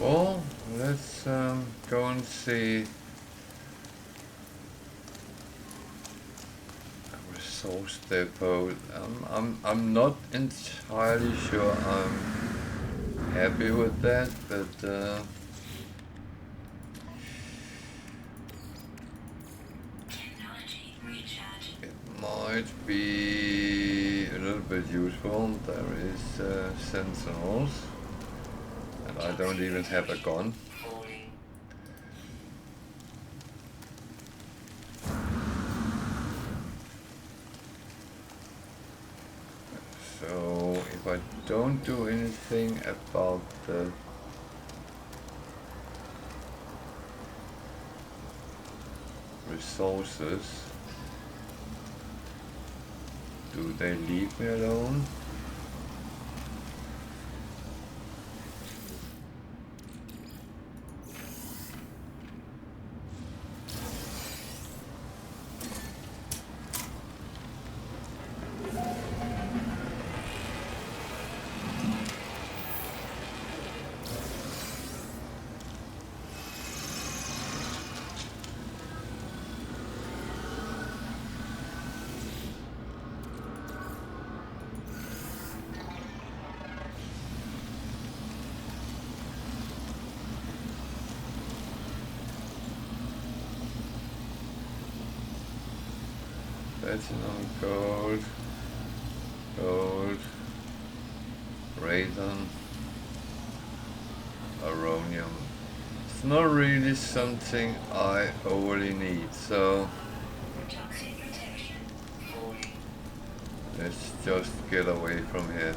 Well, let's go and see a resource depot. I'm not entirely sure I'm happy with that, but Technology recharge. it might be a little bit useful. There is sentinels, and I don't even have a gun. Falling. So if I don't do anything about the resources, do they leave me alone? Platinum, gold, gold, radon, aronium. It's not really something I overly need, so Toxic protection falling. let's just get away from here.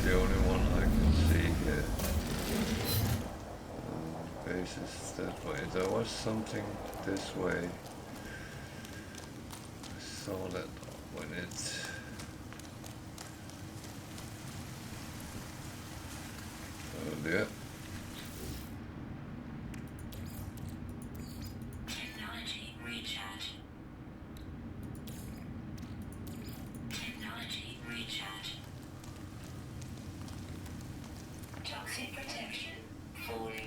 The only one I can see here. Base is that way. There was something this way. I saw that when it. Earlier. falling.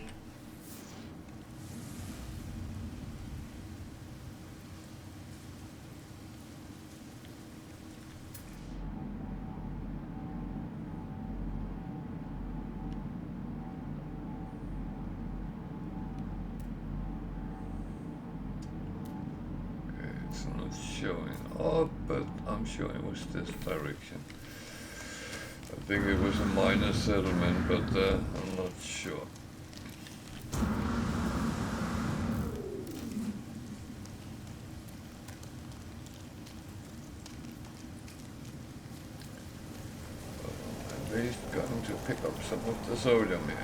It's not showing up, but I'm sure it was this direction. I think it was a minor settlement, but I'm not sure. At least going to pick up some of the sodium here.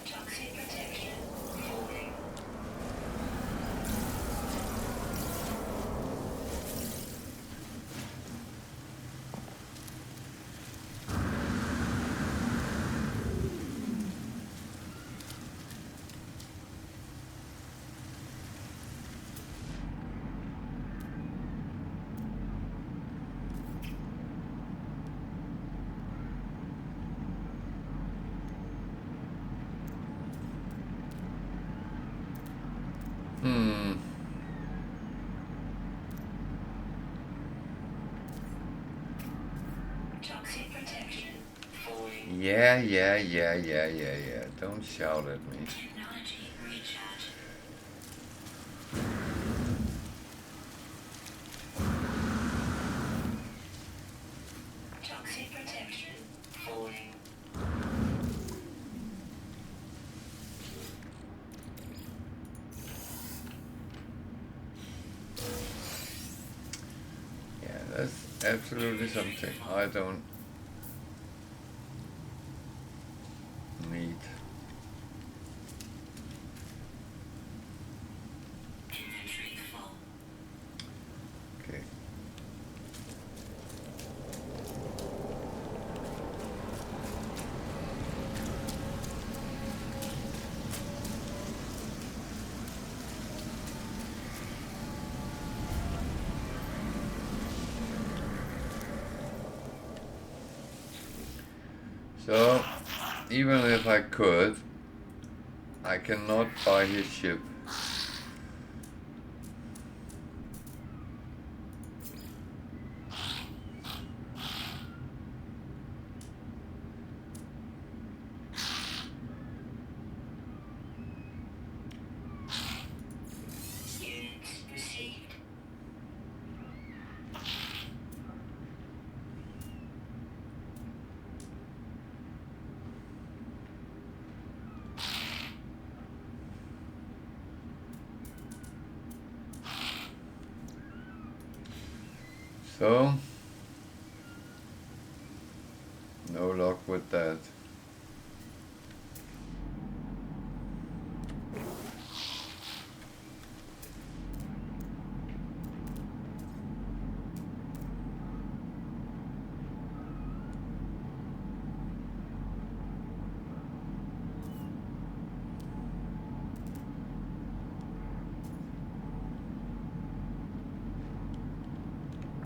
Toxic protection. Falling. Toxic protection. Falling. Yeah. Don't shout at me. Technology recharge. Toxic protection. Falling. Yeah, that's absolutely something I don't need. Inventory full. Okay. So, even if I could, I cannot buy his ship. Units received. So, no luck with that.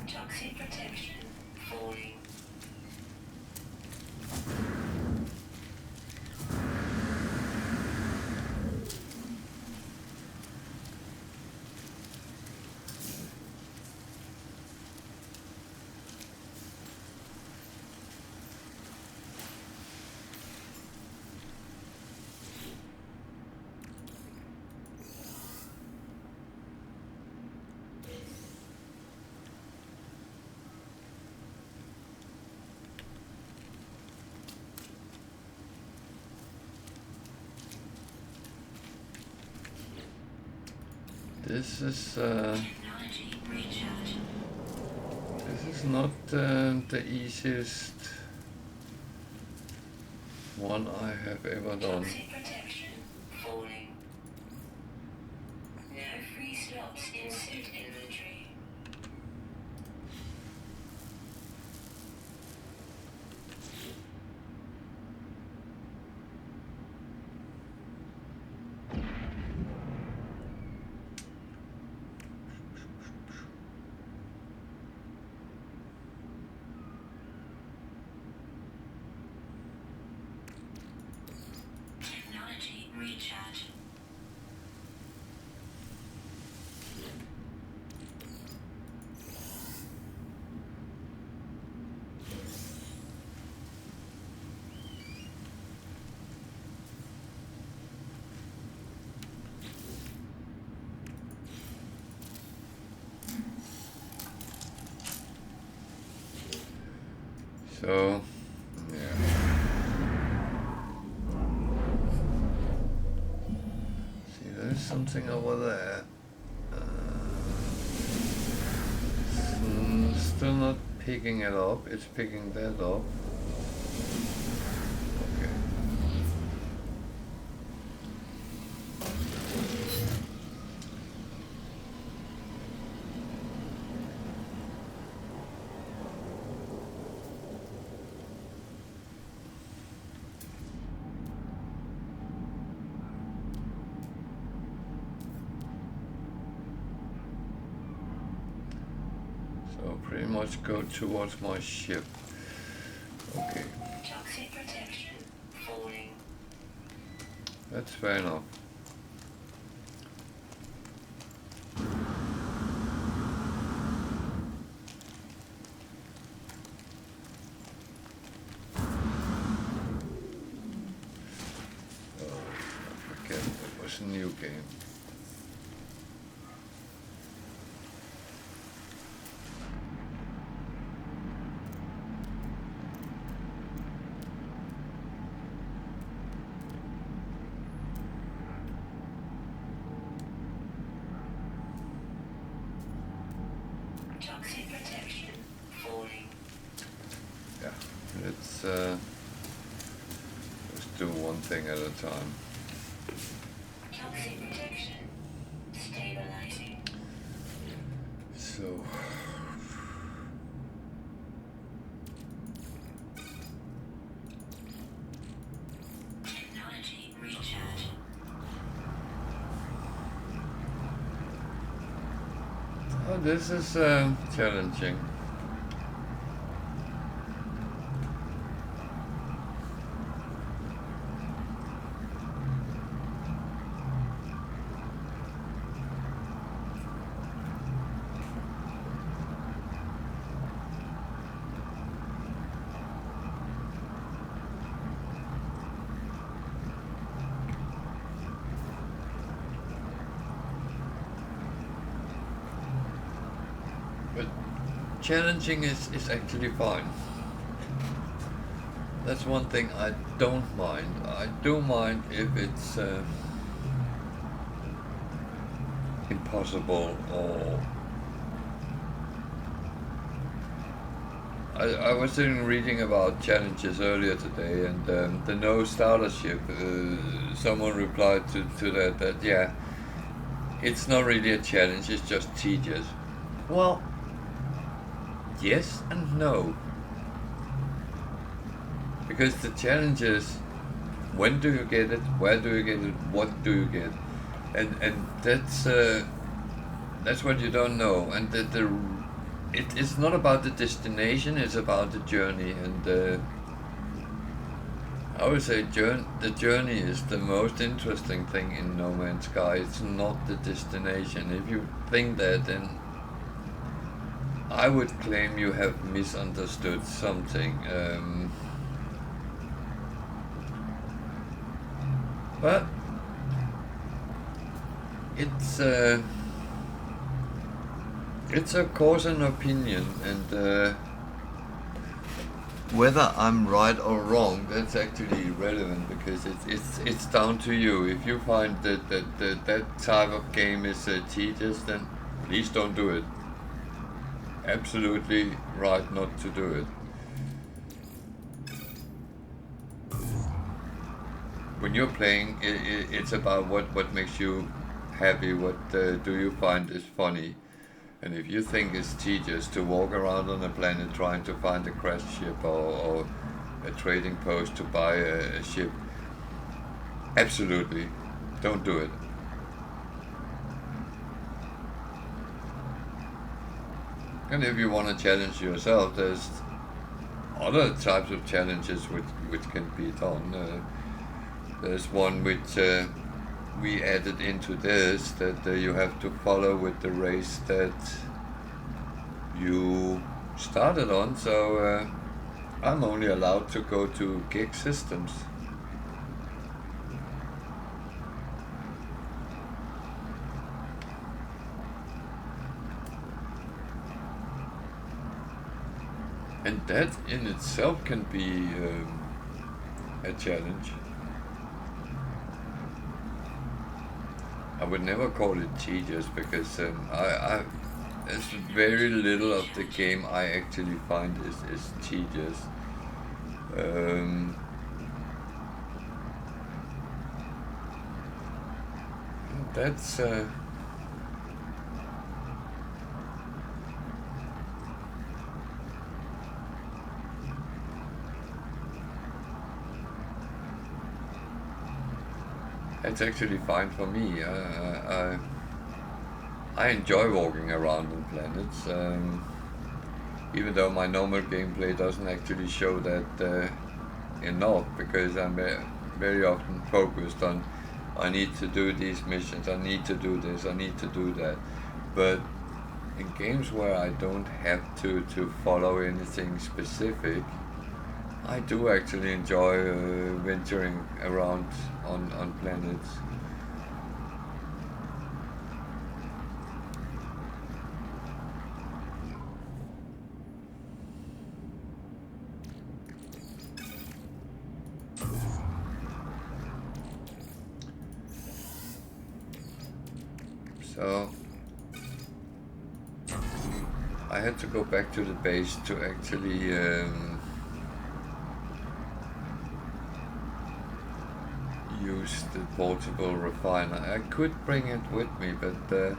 Toxic protection. Falling. This is Technology recharge. this is not the easiest one I have ever done. Toxic protection. Falling. No free slots in suit inventory. So, yeah. See, there's something over there. Still not picking it up. It's picking that up. Okay. So pretty much go towards my ship. Okay. Toxic protection falling. That's fair enough. Oh, I forget, it was a new game. Toxic protection falling. Yeah, let's do one thing at a time. Toxic protection stabilizing. So, Technology recharge. oh, this is challenging. But challenging is actually fine. That's one thing I don't mind. I do mind if it's impossible or... I was reading about challenges earlier today, and the no starter ship, someone replied to that yeah, it's not really a challenge, it's just tedious. Well, yes and no. Because the challenge is, when do you get it, where do you get it, what do you get? And that's what you don't know. And it's not about the destination, it's about the journey. And I would say the journey is the most interesting thing in No Man's Sky. It's not the destination. If you think that, then I would claim you have misunderstood something. But it's of course an opinion, and whether I'm right or wrong, that's actually irrelevant, because it's down to you. If you find that type of game is tedious, then please don't do it. Absolutely right not to do it. When you're playing, it's about what makes you happy, what do you find is funny. And if you think it's tedious to walk around on a planet trying to find a crashed ship or a trading post to buy a ship, absolutely don't do it. And if you want to challenge yourself, there's other types of challenges which can be done. There's one which we added into this, that you have to follow with the race that you started on. So I'm only allowed to go to gig systems. And that in itself can be a challenge. I would never call it tedious because there's very little of the game I actually find is tedious. That's It's actually fine for me. I enjoy walking around on planets, even though my normal gameplay doesn't actually show that enough, because I'm very often focused on I need to do these missions, I need to do this, I need to do that. But in games where I don't have to follow anything specific, I do actually enjoy venturing around on planets. So I had to go back to the base to actually use the portable refiner. I could bring it with me, but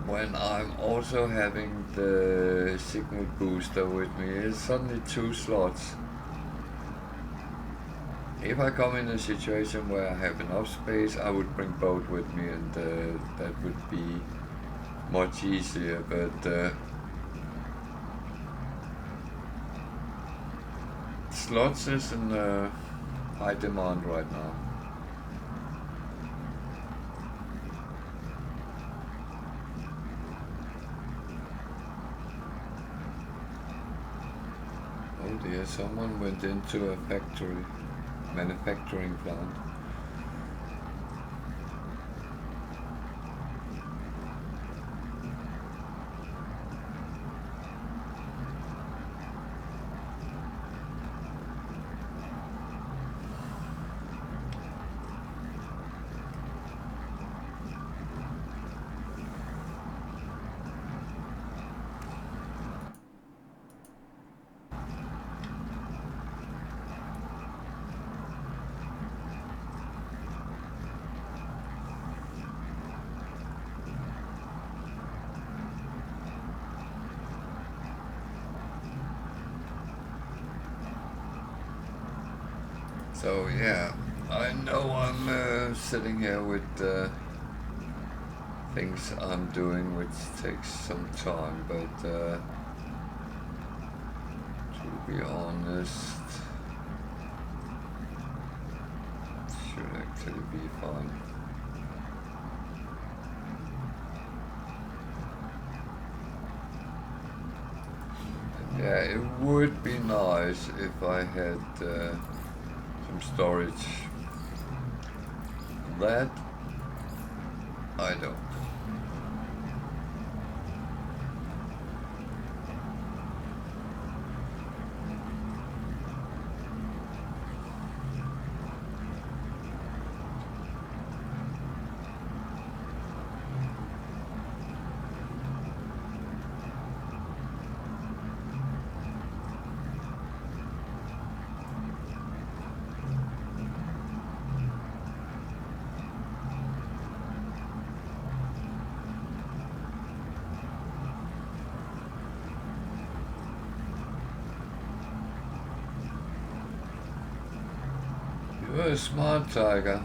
when I'm also having the signal booster with me, it's suddenly 2 slots. If I come in a situation where I have enough space, I would bring both with me, and that would be much easier, but slots is in high demand right now. Oh dear, someone went into a factory, manufacturing plant. So yeah, I know I'm sitting here with things I'm doing, which takes some time, but to be honest, it should actually be fine. Yeah, it would be nice if I had some storage. That I don't. You're a smart tiger.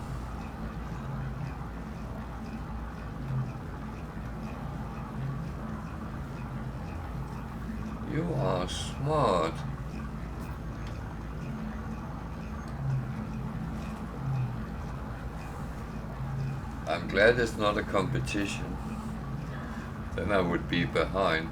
You are smart. I'm glad it's not a competition. Then I would be behind.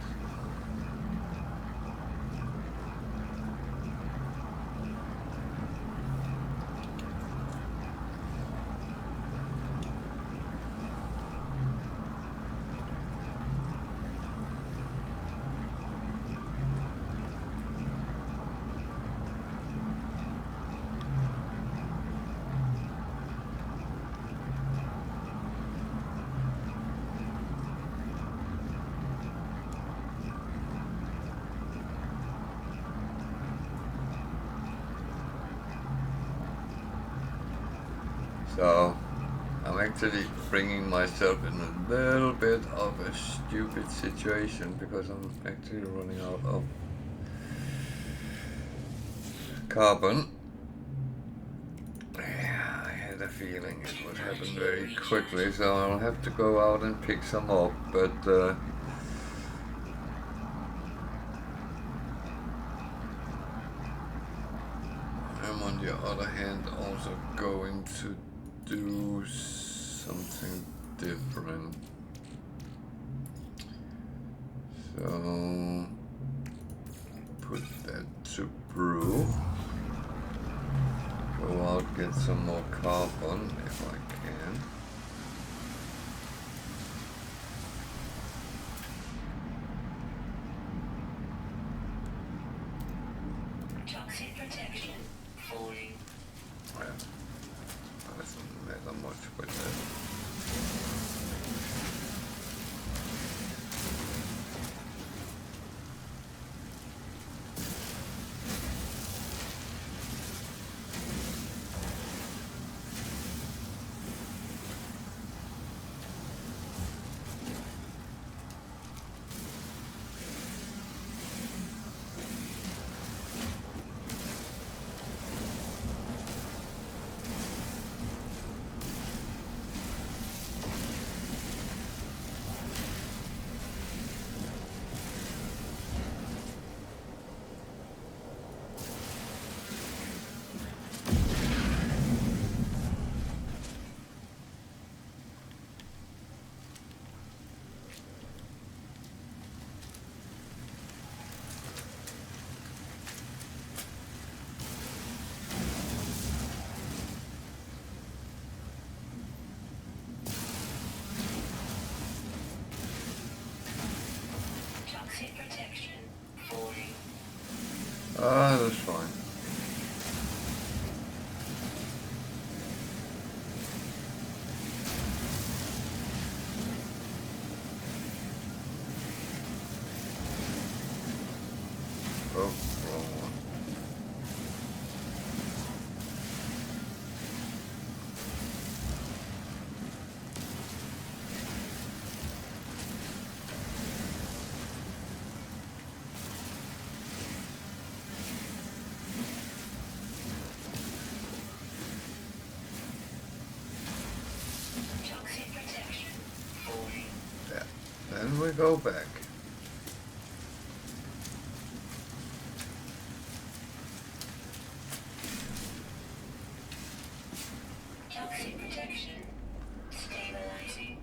So I'm actually bringing myself in a little bit of a stupid situation because I'm actually running out of carbon. Yeah, I had a feeling it would happen very quickly, so I'll have to go out and pick some up, but I'm on the other hand also going to do something different. So put that to brew. Go out, get some more carbon if I can. Toxic protection falling. Well, doesn't matter much with that. Toxic protection falling. Ah, that's fine. Oh, wrong one. Toxic protection falling. Yeah. Then we go back. Toxic protection stabilizing.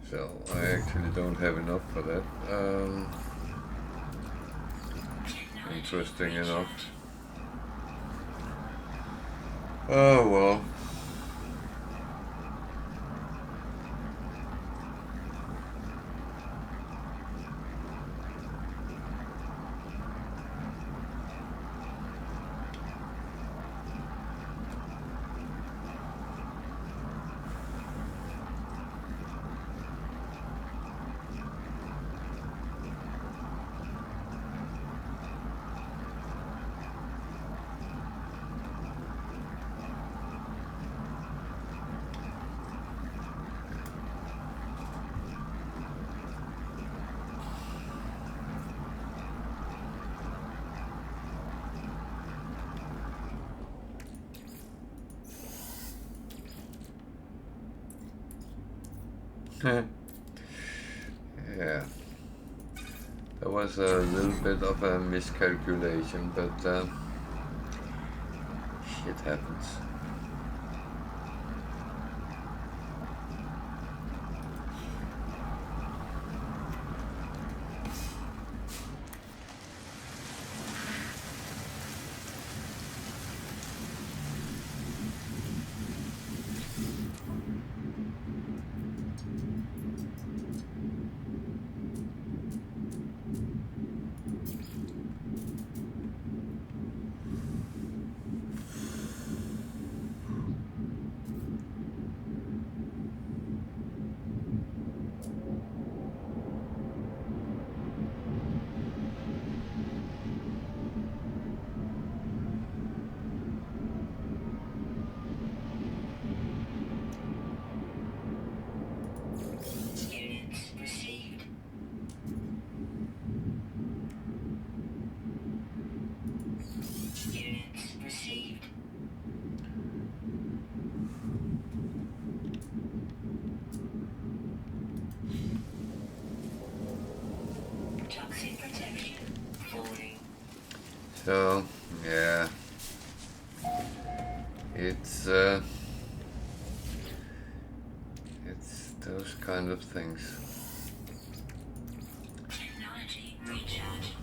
So I actually don't have enough for that. Interesting enough. Oh well. Yeah, that was a little bit of a miscalculation, but shit happens. So yeah, it's those kind of things. Technology recharge.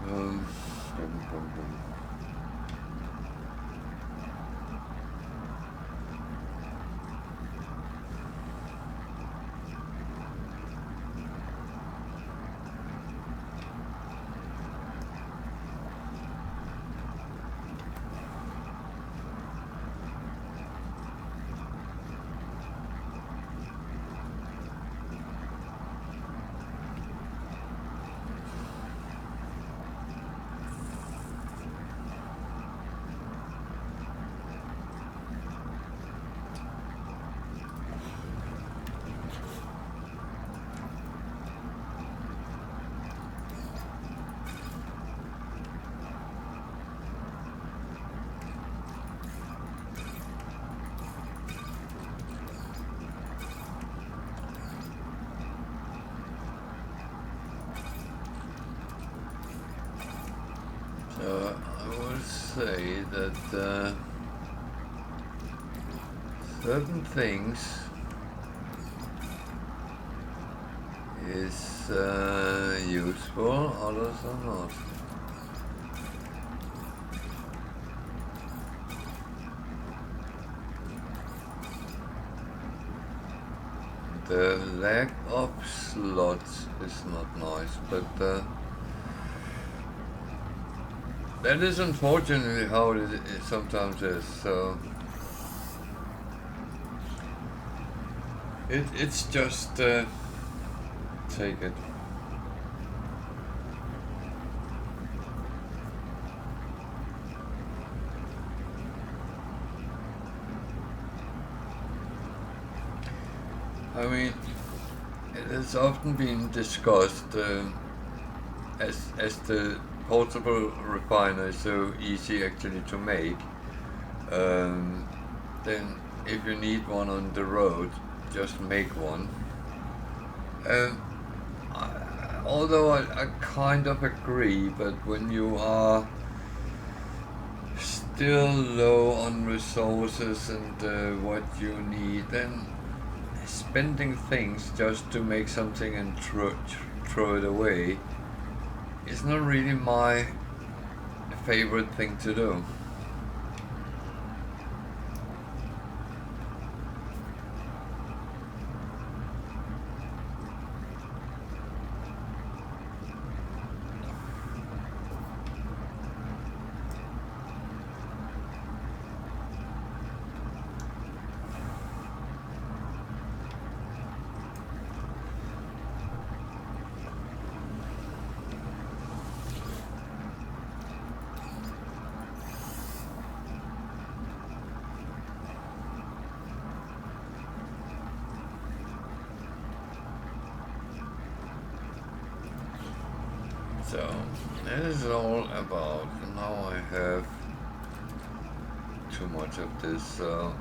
Boom, boom, boom. So I would say that certain things is useful, others are not. The lack of slots is not nice, but that is unfortunately how it sometimes is. So it's just take it. I mean, it has often been discussed as the portable refiner is so easy actually to make. Then if you need one on the road, just make one. Although I kind of agree, but when you are still low on resources and what you need, then spending things just to make something and throw it away is not really my favorite thing to do. So that is all about. Now I have too much of this, so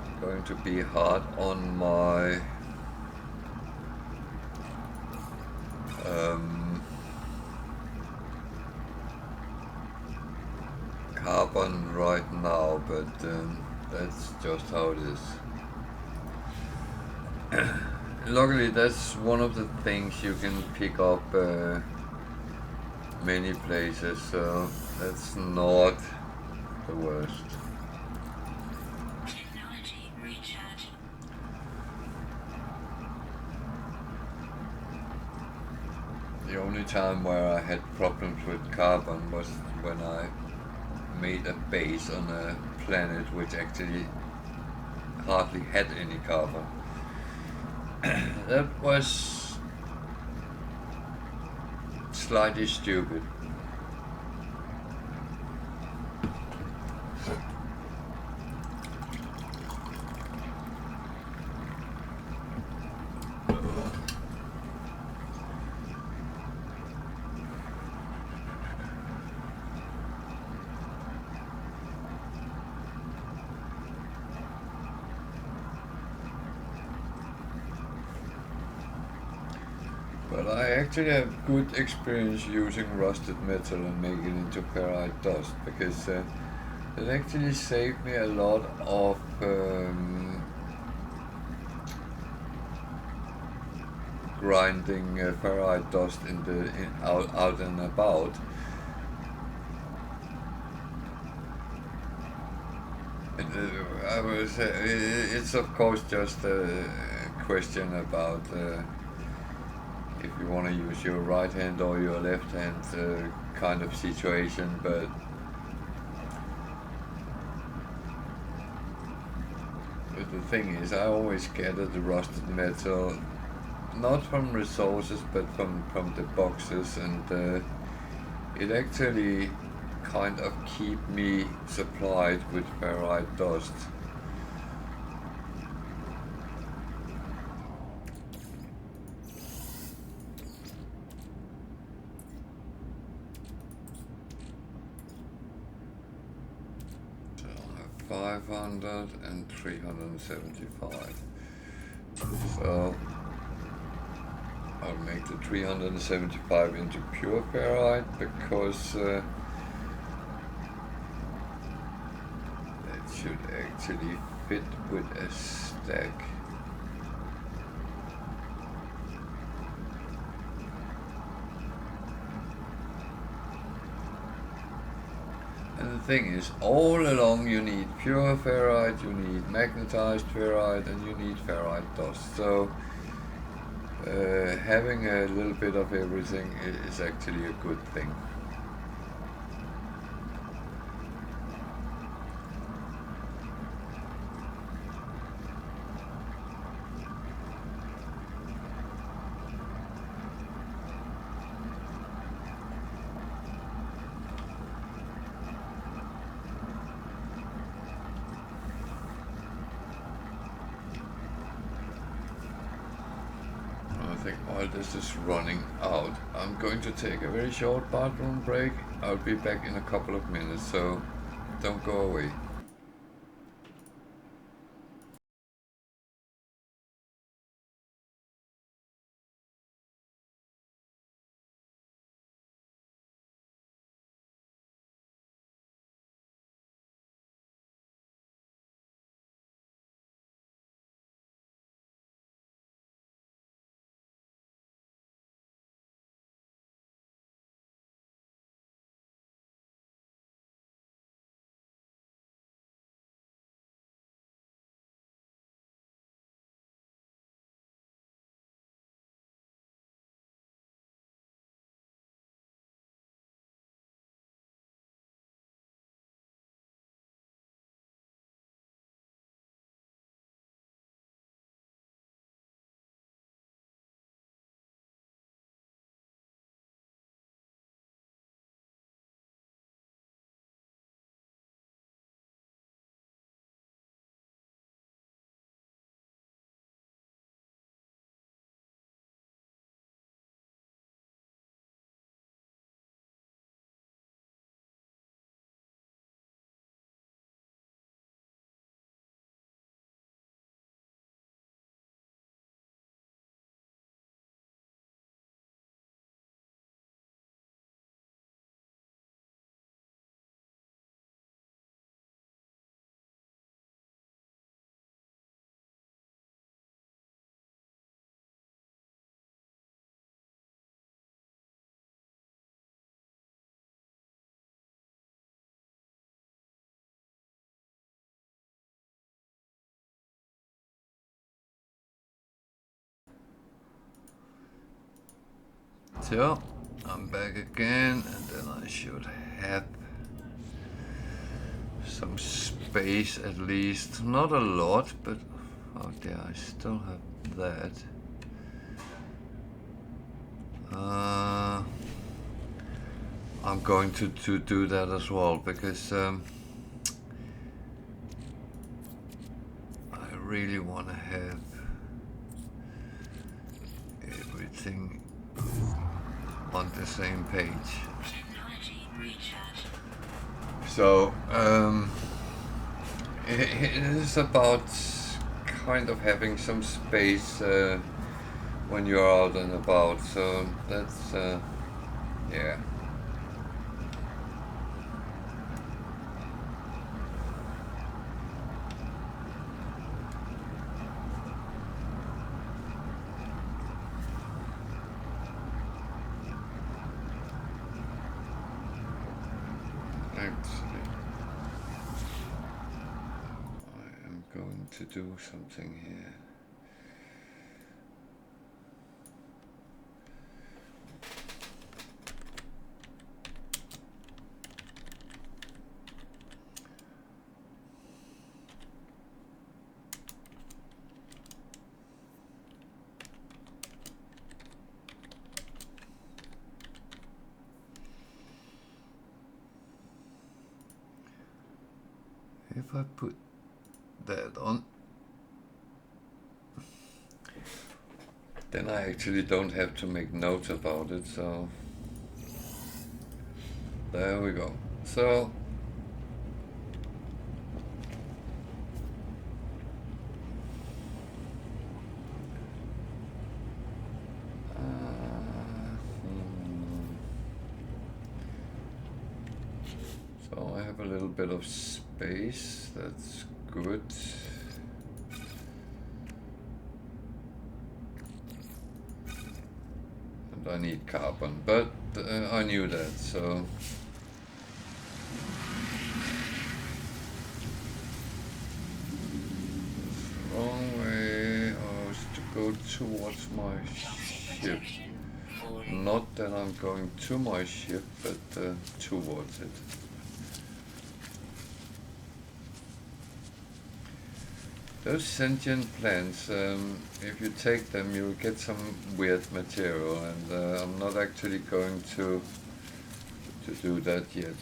I'm going to be hard on my carbon right now, but that's just how it is. Luckily, that's one of the things you can pick up many places, so that's not the worst. Technology recharge. The only time where I had problems with carbon was when I made a base on a planet which actually hardly had any carbon. That was slightly stupid. But I actually have good experience using rusted metal and making it into ferrite dust, because it actually saved me a lot of grinding ferrite dust out and about. I will say it's of course just a question about if you want to use your right hand or your left hand kind of situation, but the thing is, I always gathered the rusted metal not from resources but from the boxes, and it actually kind of keep me supplied with ferrite dust. So I have 500 and 375. So I'll make the 375 into pure ferrite, because that should actually fit with a stack. And the thing is, all along you need pure ferrite, you need magnetized ferrite, and you need ferrite dust. So having a little bit of everything is actually a good thing. While this is running out, I'm going to take a very short bathroom break. I'll be back in a couple of minutes, so don't go away. So I'm back again, and then I should have some space at least. Not a lot, but oh there, I still have that. I'm going to do that as well, because I really want to have everything on the same page. Technology recharge. So it is about kind of having some space when you're out and about. So that's yeah. Actually, I am going to do something here. If I put that on, then I actually don't have to make notes about it, so there we go. So so I have a little bit of space, that's good. And I need carbon, but I knew that, so the wrong way is to go towards my ship. Not that I'm going to my ship, but towards it. Those sentient plants, if you take them, you'll get some weird material, and I'm not actually going to do that yet.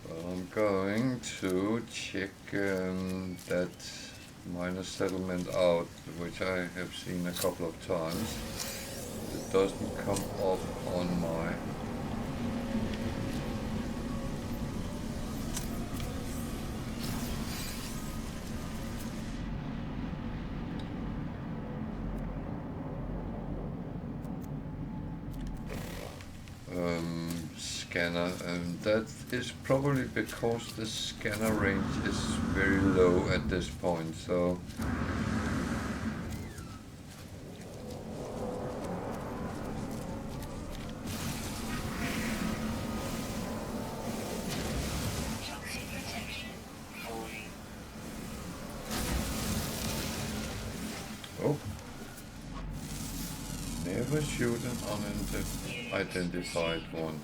But I'm going to check that minor settlement out, which I have seen a couple of times. It doesn't come up on my scanner, and that is probably because the scanner range is very low at this point, so oh, never shoot an unidentified one,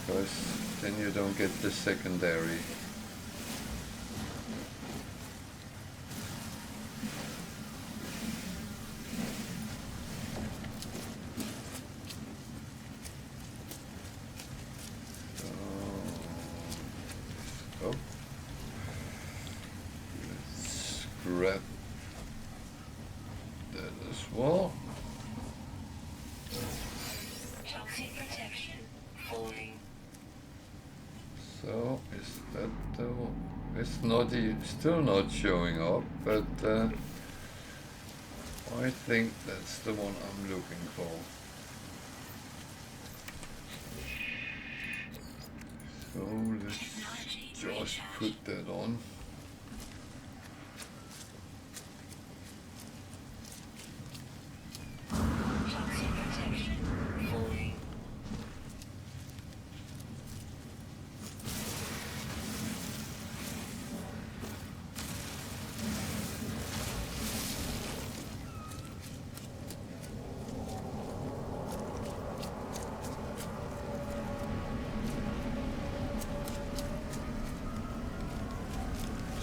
because then you don't get the secondary. So, oh, let's grab that as well. So is that the one? It's not still not showing up, but I think that's the one I'm looking for. So let's just put that on.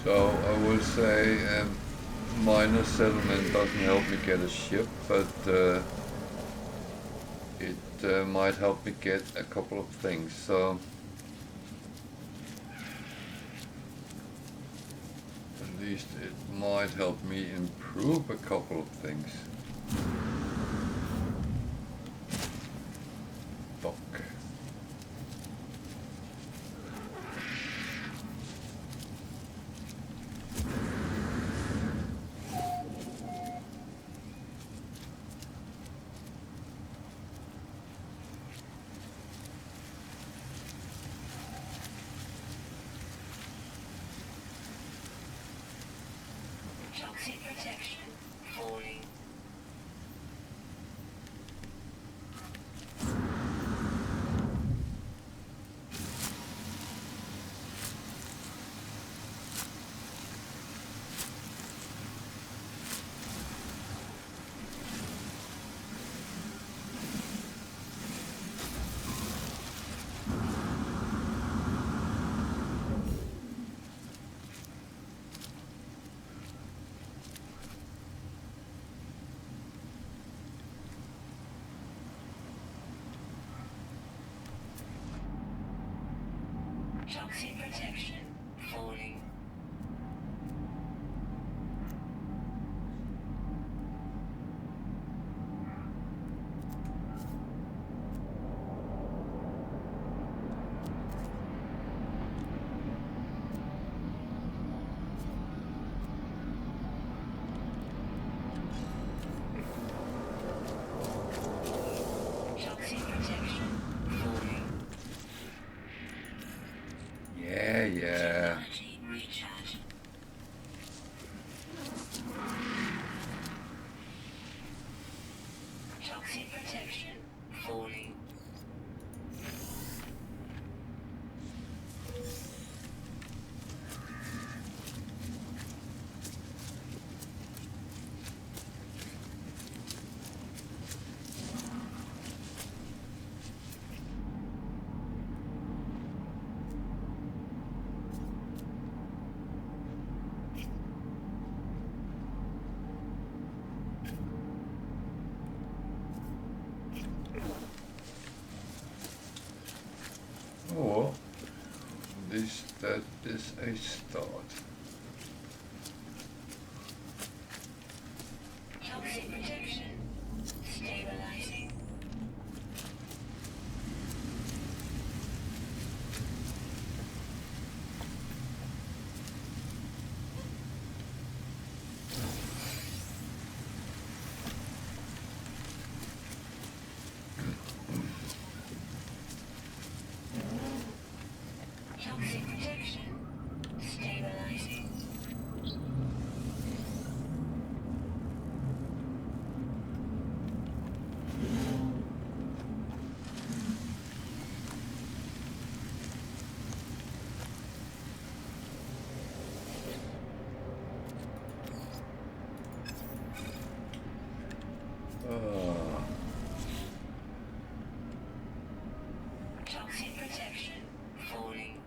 So I will say minor settlement doesn't help me get a ship, but it might help me get a couple of things. So at least it might help me improve a couple of things. Dock. Toxic protection falling. Toxic protection falling. Toxic protection falling. Yeah, yeah. Technology recharge. Toxic protection falling. Oh, that is a start. Toxic protection stabilizing. Toxic protection stabilizing. Ah, Toxic protection falling.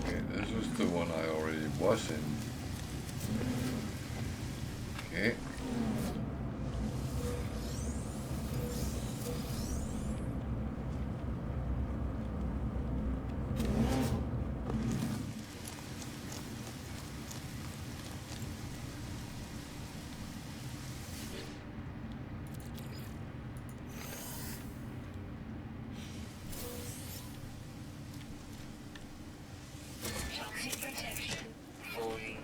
okay, this was the one I already was in. Okay. Toxic protection falling.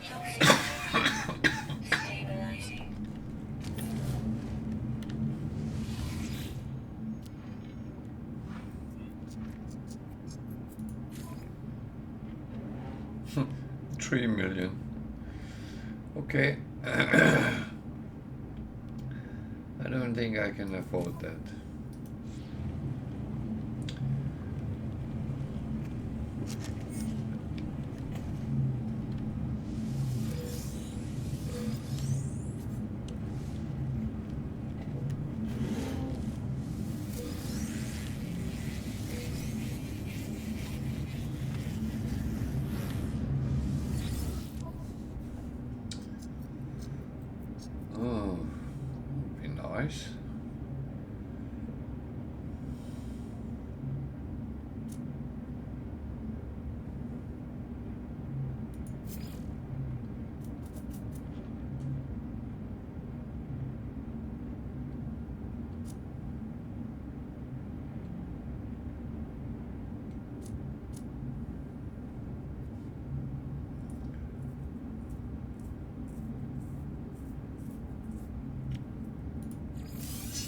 Toxic protection stabilizing. 3 million. Okay. I don't think I can afford that. nice.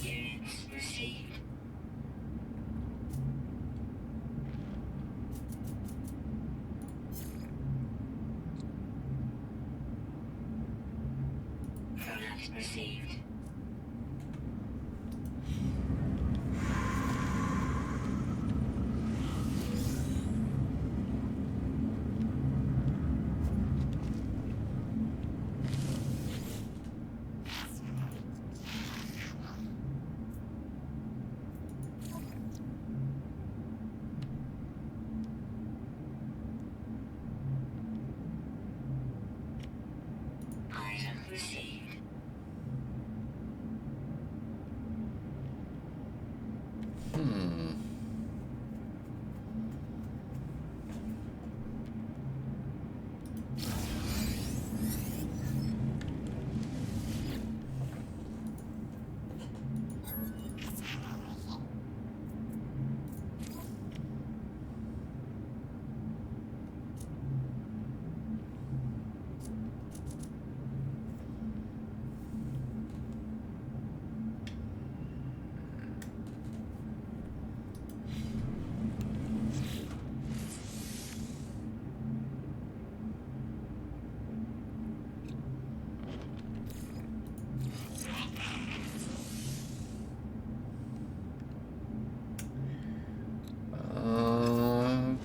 Units received. Collapse received. Item received.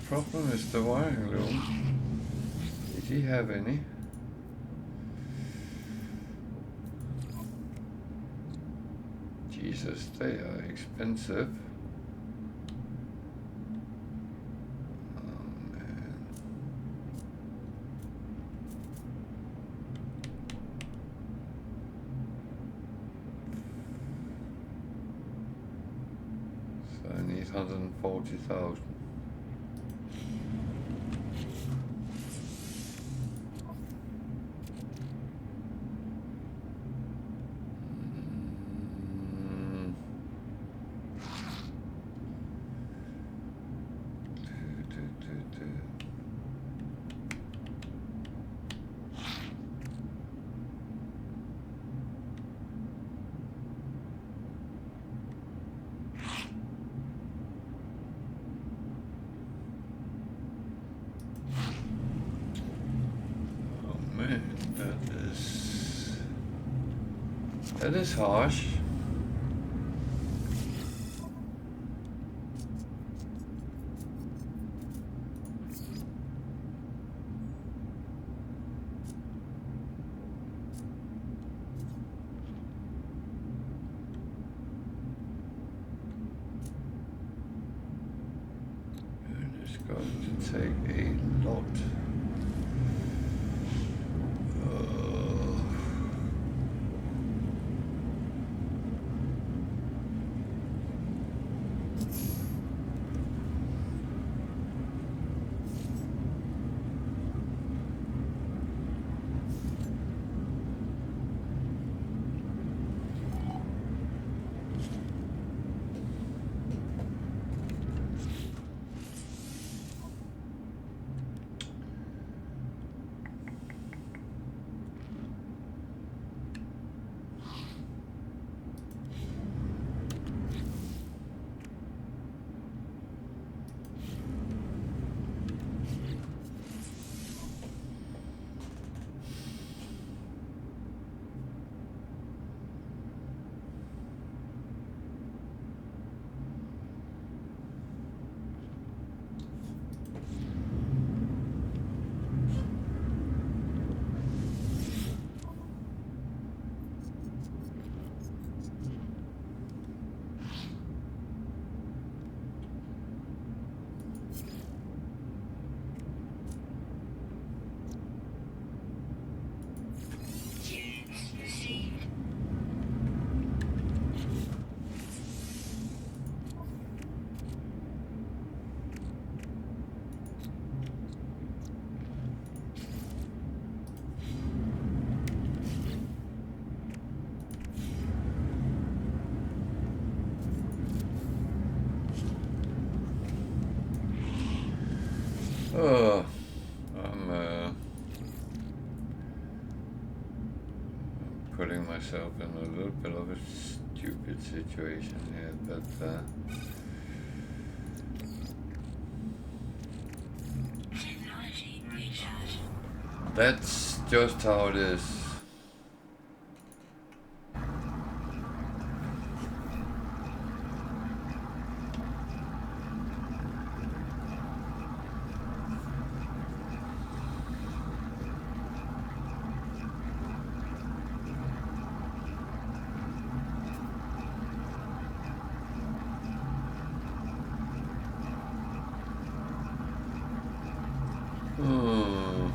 Problem is the wiring loom. Did he have any? Jesus, they are expensive. Oh man. So I need 140,000. That is harsh. And it's going to take a lot. Oh, I'm putting myself in a little bit of a stupid situation here, but Technology recharge. that's just how it is. Hmm.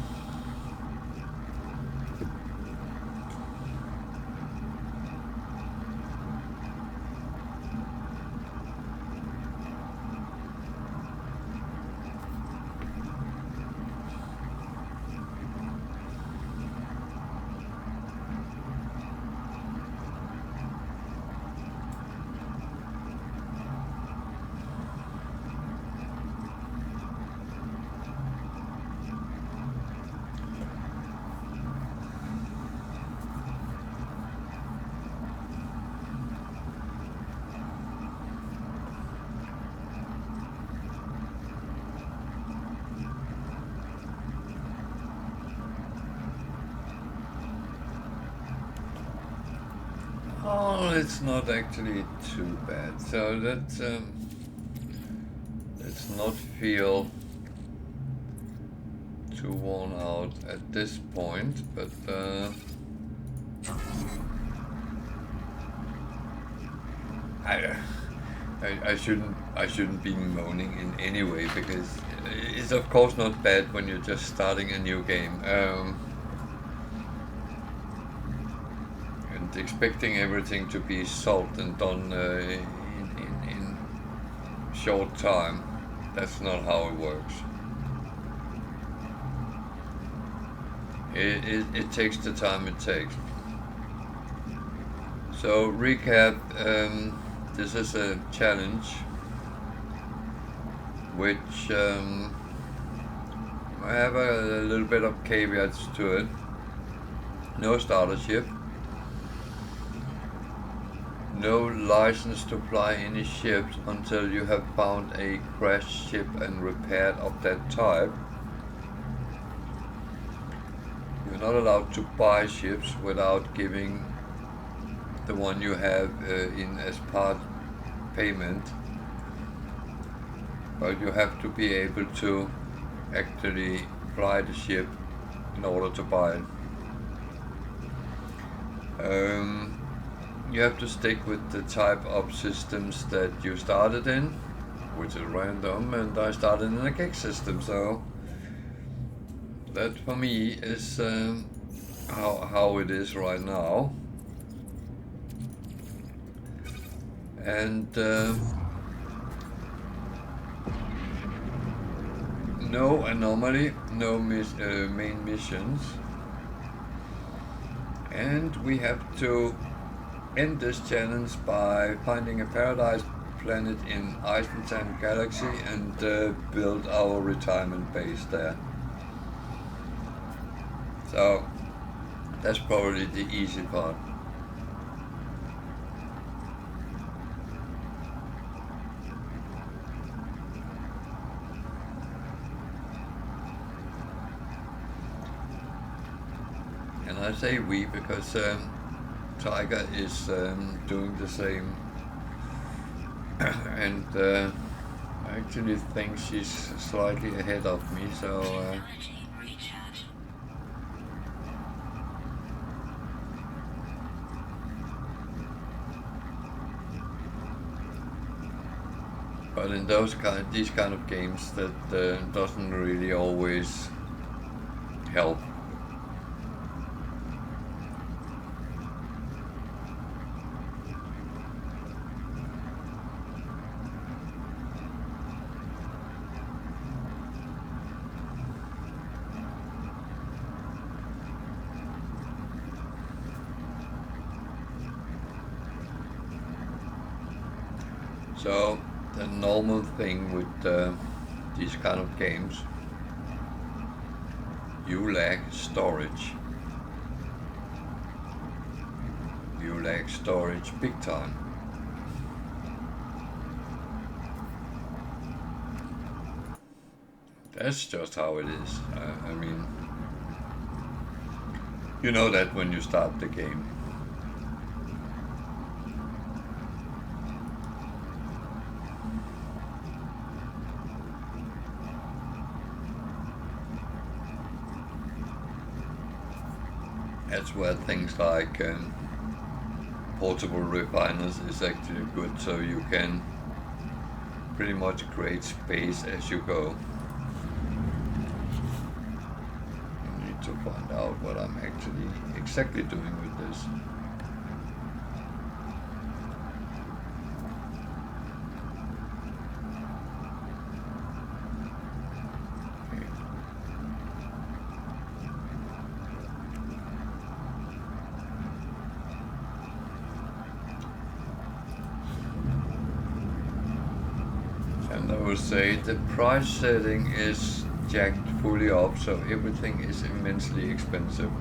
Oh, it's not actually too bad. So let's not feel too worn out at this point, but I shouldn't be moaning in any way, because it's of course not bad when you're just starting a new game. And expecting everything to be solved and done in short time, that's not how it works. It takes the time it takes. So recap, this is a challenge which I have a little bit of caveats to it. No starter ship. No license to fly any ships until you have found a crashed ship and repaired of that type. You're not allowed to buy ships without giving the one you have in as part payment, but you have to be able to actually fly the ship in order to buy it. You have to stick with the type of systems that you started in, which is random, and I started in a gig system, so that for me is how it is right now. And no anomaly, no main missions, and we have to end this challenge by finding a paradise planet in Eissentam galaxy and build our retirement base there. So that's probably the easy part. And I say we because Tiger is doing the same, and I actually think she's slightly ahead of me, so Technology recharge. but in these kind of games, that doesn't really always help. So the normal thing with these kind of games you lack storage. You lack storage big time. That's just how it is. I mean, you know that when you start the game. That's where things like portable refiners is actually good, so you can pretty much create space as you go. I need to find out what I'm actually exactly doing with this. And I would say the price setting is jacked fully up, so everything is immensely expensive.